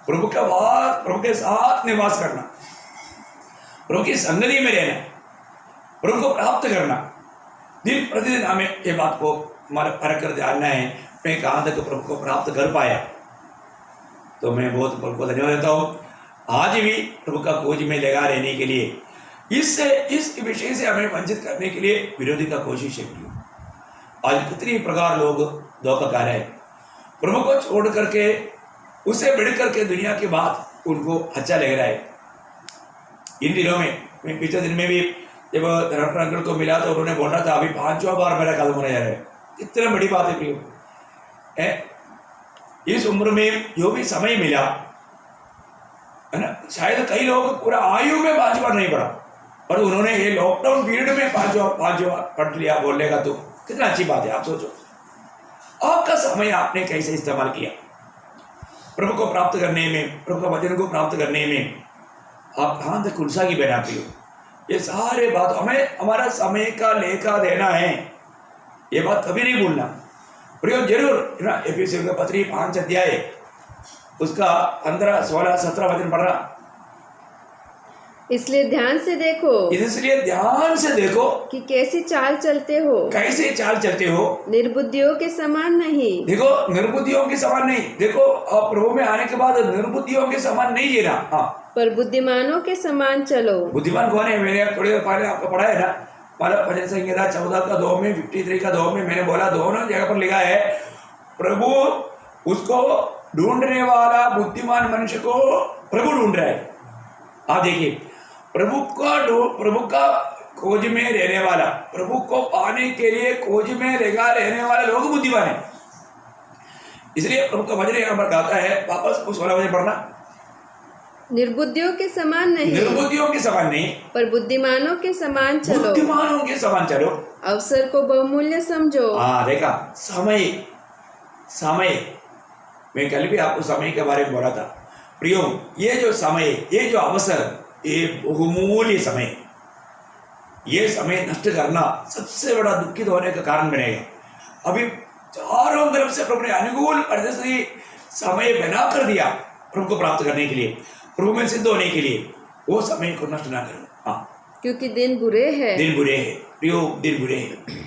प्रभु का वास, प्रभु के साथ निवास करना, प्रभु की संगति में रहना, प्रभु को प्राप्त करना, दिन प्रतिदिन हमें ये बात को हमारा परख कर जानना है। मैं कहाँ तक प्रभु को प्राप्त कर पाया, तो मैं बहुत प्रभु को धन्यवाद देता हूँ। आज भी प्रभु का खोज में लगा रहने के लिए, इससे, इस विषय से हमें वंचित करने के लिए विरोधी का कोशिश है। आज कितनी प्रकार लोग धोखा खा रहे हैं, प्रभु को छोड़ करके, उससे बढ़ करके दुनिया की बात उनको अच्छा लग रहा है। इन दिनों में, मैं पिछले दिन में भी जब धर्मपुर अंकल को मिला तो उन्होंने बोल रहा था अभी 5वां बार मेरा कदम होने जा रहा है। इतना बड़ी बात है प्रियो, इस उम्र में जो भी समय मिला है ना, शायद कई लोग पूरा आयु में 5 बार नहीं पढ़ा, पर उन्होंने ये लॉकडाउन पीरियड में 5 बार पढ़ लिया बोलने का, तो कितना अच्छी बात है। आप सोचो, आपका समय आपने कैसे इस्तेमाल किया प्रभु को प्राप्त करने में, प्रभु का वचन को प्राप्त करने में। आप कहाँ तक खुलसा की बनाते हो, ये सारे बात हमें, हमारा समय का लेखा देना है। ये बात कभी नहीं भूलना प्रियो, जरूर ना। एफिसियों का पत्री 5 अध्याय उसका 15, 16, 17 वचन पढ़ रहा।
इसलिए ध्यान से देखो,
इसलिए ध्यान से देखो
कि कैसी चाल चलते हो,
कैसे चाल चलते हो,
निर्बुद्धियों के समान नहीं।
देखो, निर्बुद्धियों के समान नहीं। देखो, आप प्रभु में आने के बाद निर्बुद्धियों के समान नहीं जीना, हाँ,
पर बुद्धिमानों के समान चलो।
बुद्धिमान कौन है? मैंने थोड़ी देर पहले आपको पढ़ा है ना, मतलब भजन संहिता 14 का 2 में 53 का 2 में मैंने बोला दोनों जगह पर लिखा है प्रभु उसको ढूंढने वाला बुद्धिमान मनुष्य को प्रभु ढूंढ रहा है। आप देखिए प्रभु का खोज में रहने वाला, प्रभु को पाने के लिए खोज में रहने वाले लोग बुद्धिमान है। इसलिए प्रभु का वचन यहाँ पर कहता है, वापस उस वाला वचन पढ़ना,
निर्बुद्धियों के समान नहीं,
निर्बुद्धियों के समान नहीं,
पर बुद्धिमानों के समान चलो,
बुद्धिमानों के समान चलो,
अवसर को बहुमूल्य समझो।
हाँ देखा, समय मैं कल भी आपको समय के बारे में बोला था प्रियो, ये जो समय, ये जो अवसर, ये बहुमूल्य समय, ये समय नष्ट करना सबसे बड़ा दुखित होने का कारण बनेगा। अभी चारों तरफ से प्रभु ने अनुकूल परिस्थिति समय बना कर दिया प्रभु को प्राप्त करने के लिए, प्रभु में सिद्ध होने के लिए। वो समय को नष्ट ना करो। हाँ,
क्योंकि दिन बुरे हैं,
दिन बुरे हैं प्रियो, दिन बुरे हैं।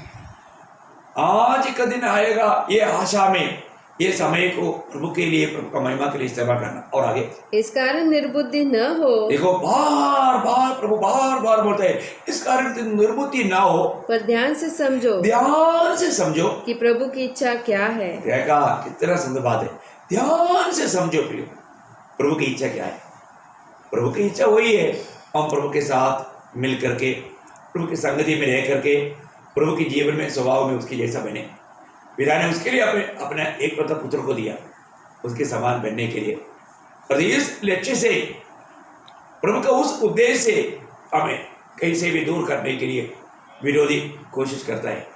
आज का दिन आएगा, ये आशा में ये समय को प्रभु के लिए, प्रभु का महिमा के लिए इस्तेमाल करना। और आगे,
इस कारण निर्बुद्धि न हो,
देखो बार बार प्रभु बार बार बोलते हैं, इस कारण निर्बुद्धि ना हो,
पर ध्यान से समझो,
ध्यान से समझो
कि प्रभु की इच्छा क्या है।
देखा कितना सुंदर बात है, ध्यान से समझो प्रियो, प्रभु की इच्छा क्या है। प्रभु की इच्छा वही है, हम प्रभु के साथ मिल करके, प्रभु की संगति में रह करके, प्रभु के जीवन में, स्वभाव में उसकी जैसा बने। पिता ने उसके लिए अपने एक पुत्र को दिया, उसके समान बनने के लिए। और इस लक्ष्य से, प्रभु का उस उद्देश्य से हमें कहीं से भी दूर करने के लिए विरोधी कोशिश करता है,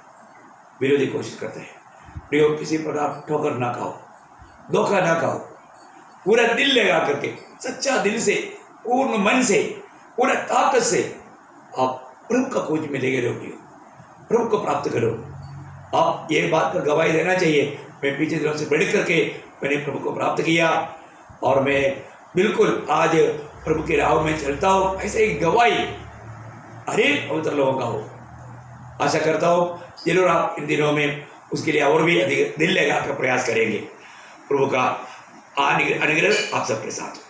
विरोधी कोशिश करता है। प्रियो, किसी प्रकार ठोकर ना खाओ, धोखा ना खाओ, पूरा दिल लगा करके, सच्चा दिल से, पूर्ण मन से, पूरा ताकत से आप प्रभु का खोज में लेके रहो, प्रभु को प्राप्त करो। आप ये बात का गवाही देना चाहिए, मैं पीछे दिनों से बढ़ करके मैंने प्रभु को प्राप्त किया और मैं बिल्कुल आज प्रभु के राह में चलता हूँ। ऐसे ही गवाही हर एक पवित्र लोगों का हो। आशा करता हूँ जरूर आप इन दिनों में उसके लिए और भी अधिक दिल लगाकर प्रयास करेंगे। प्रभु का अनुग्रह आप सबके साथ।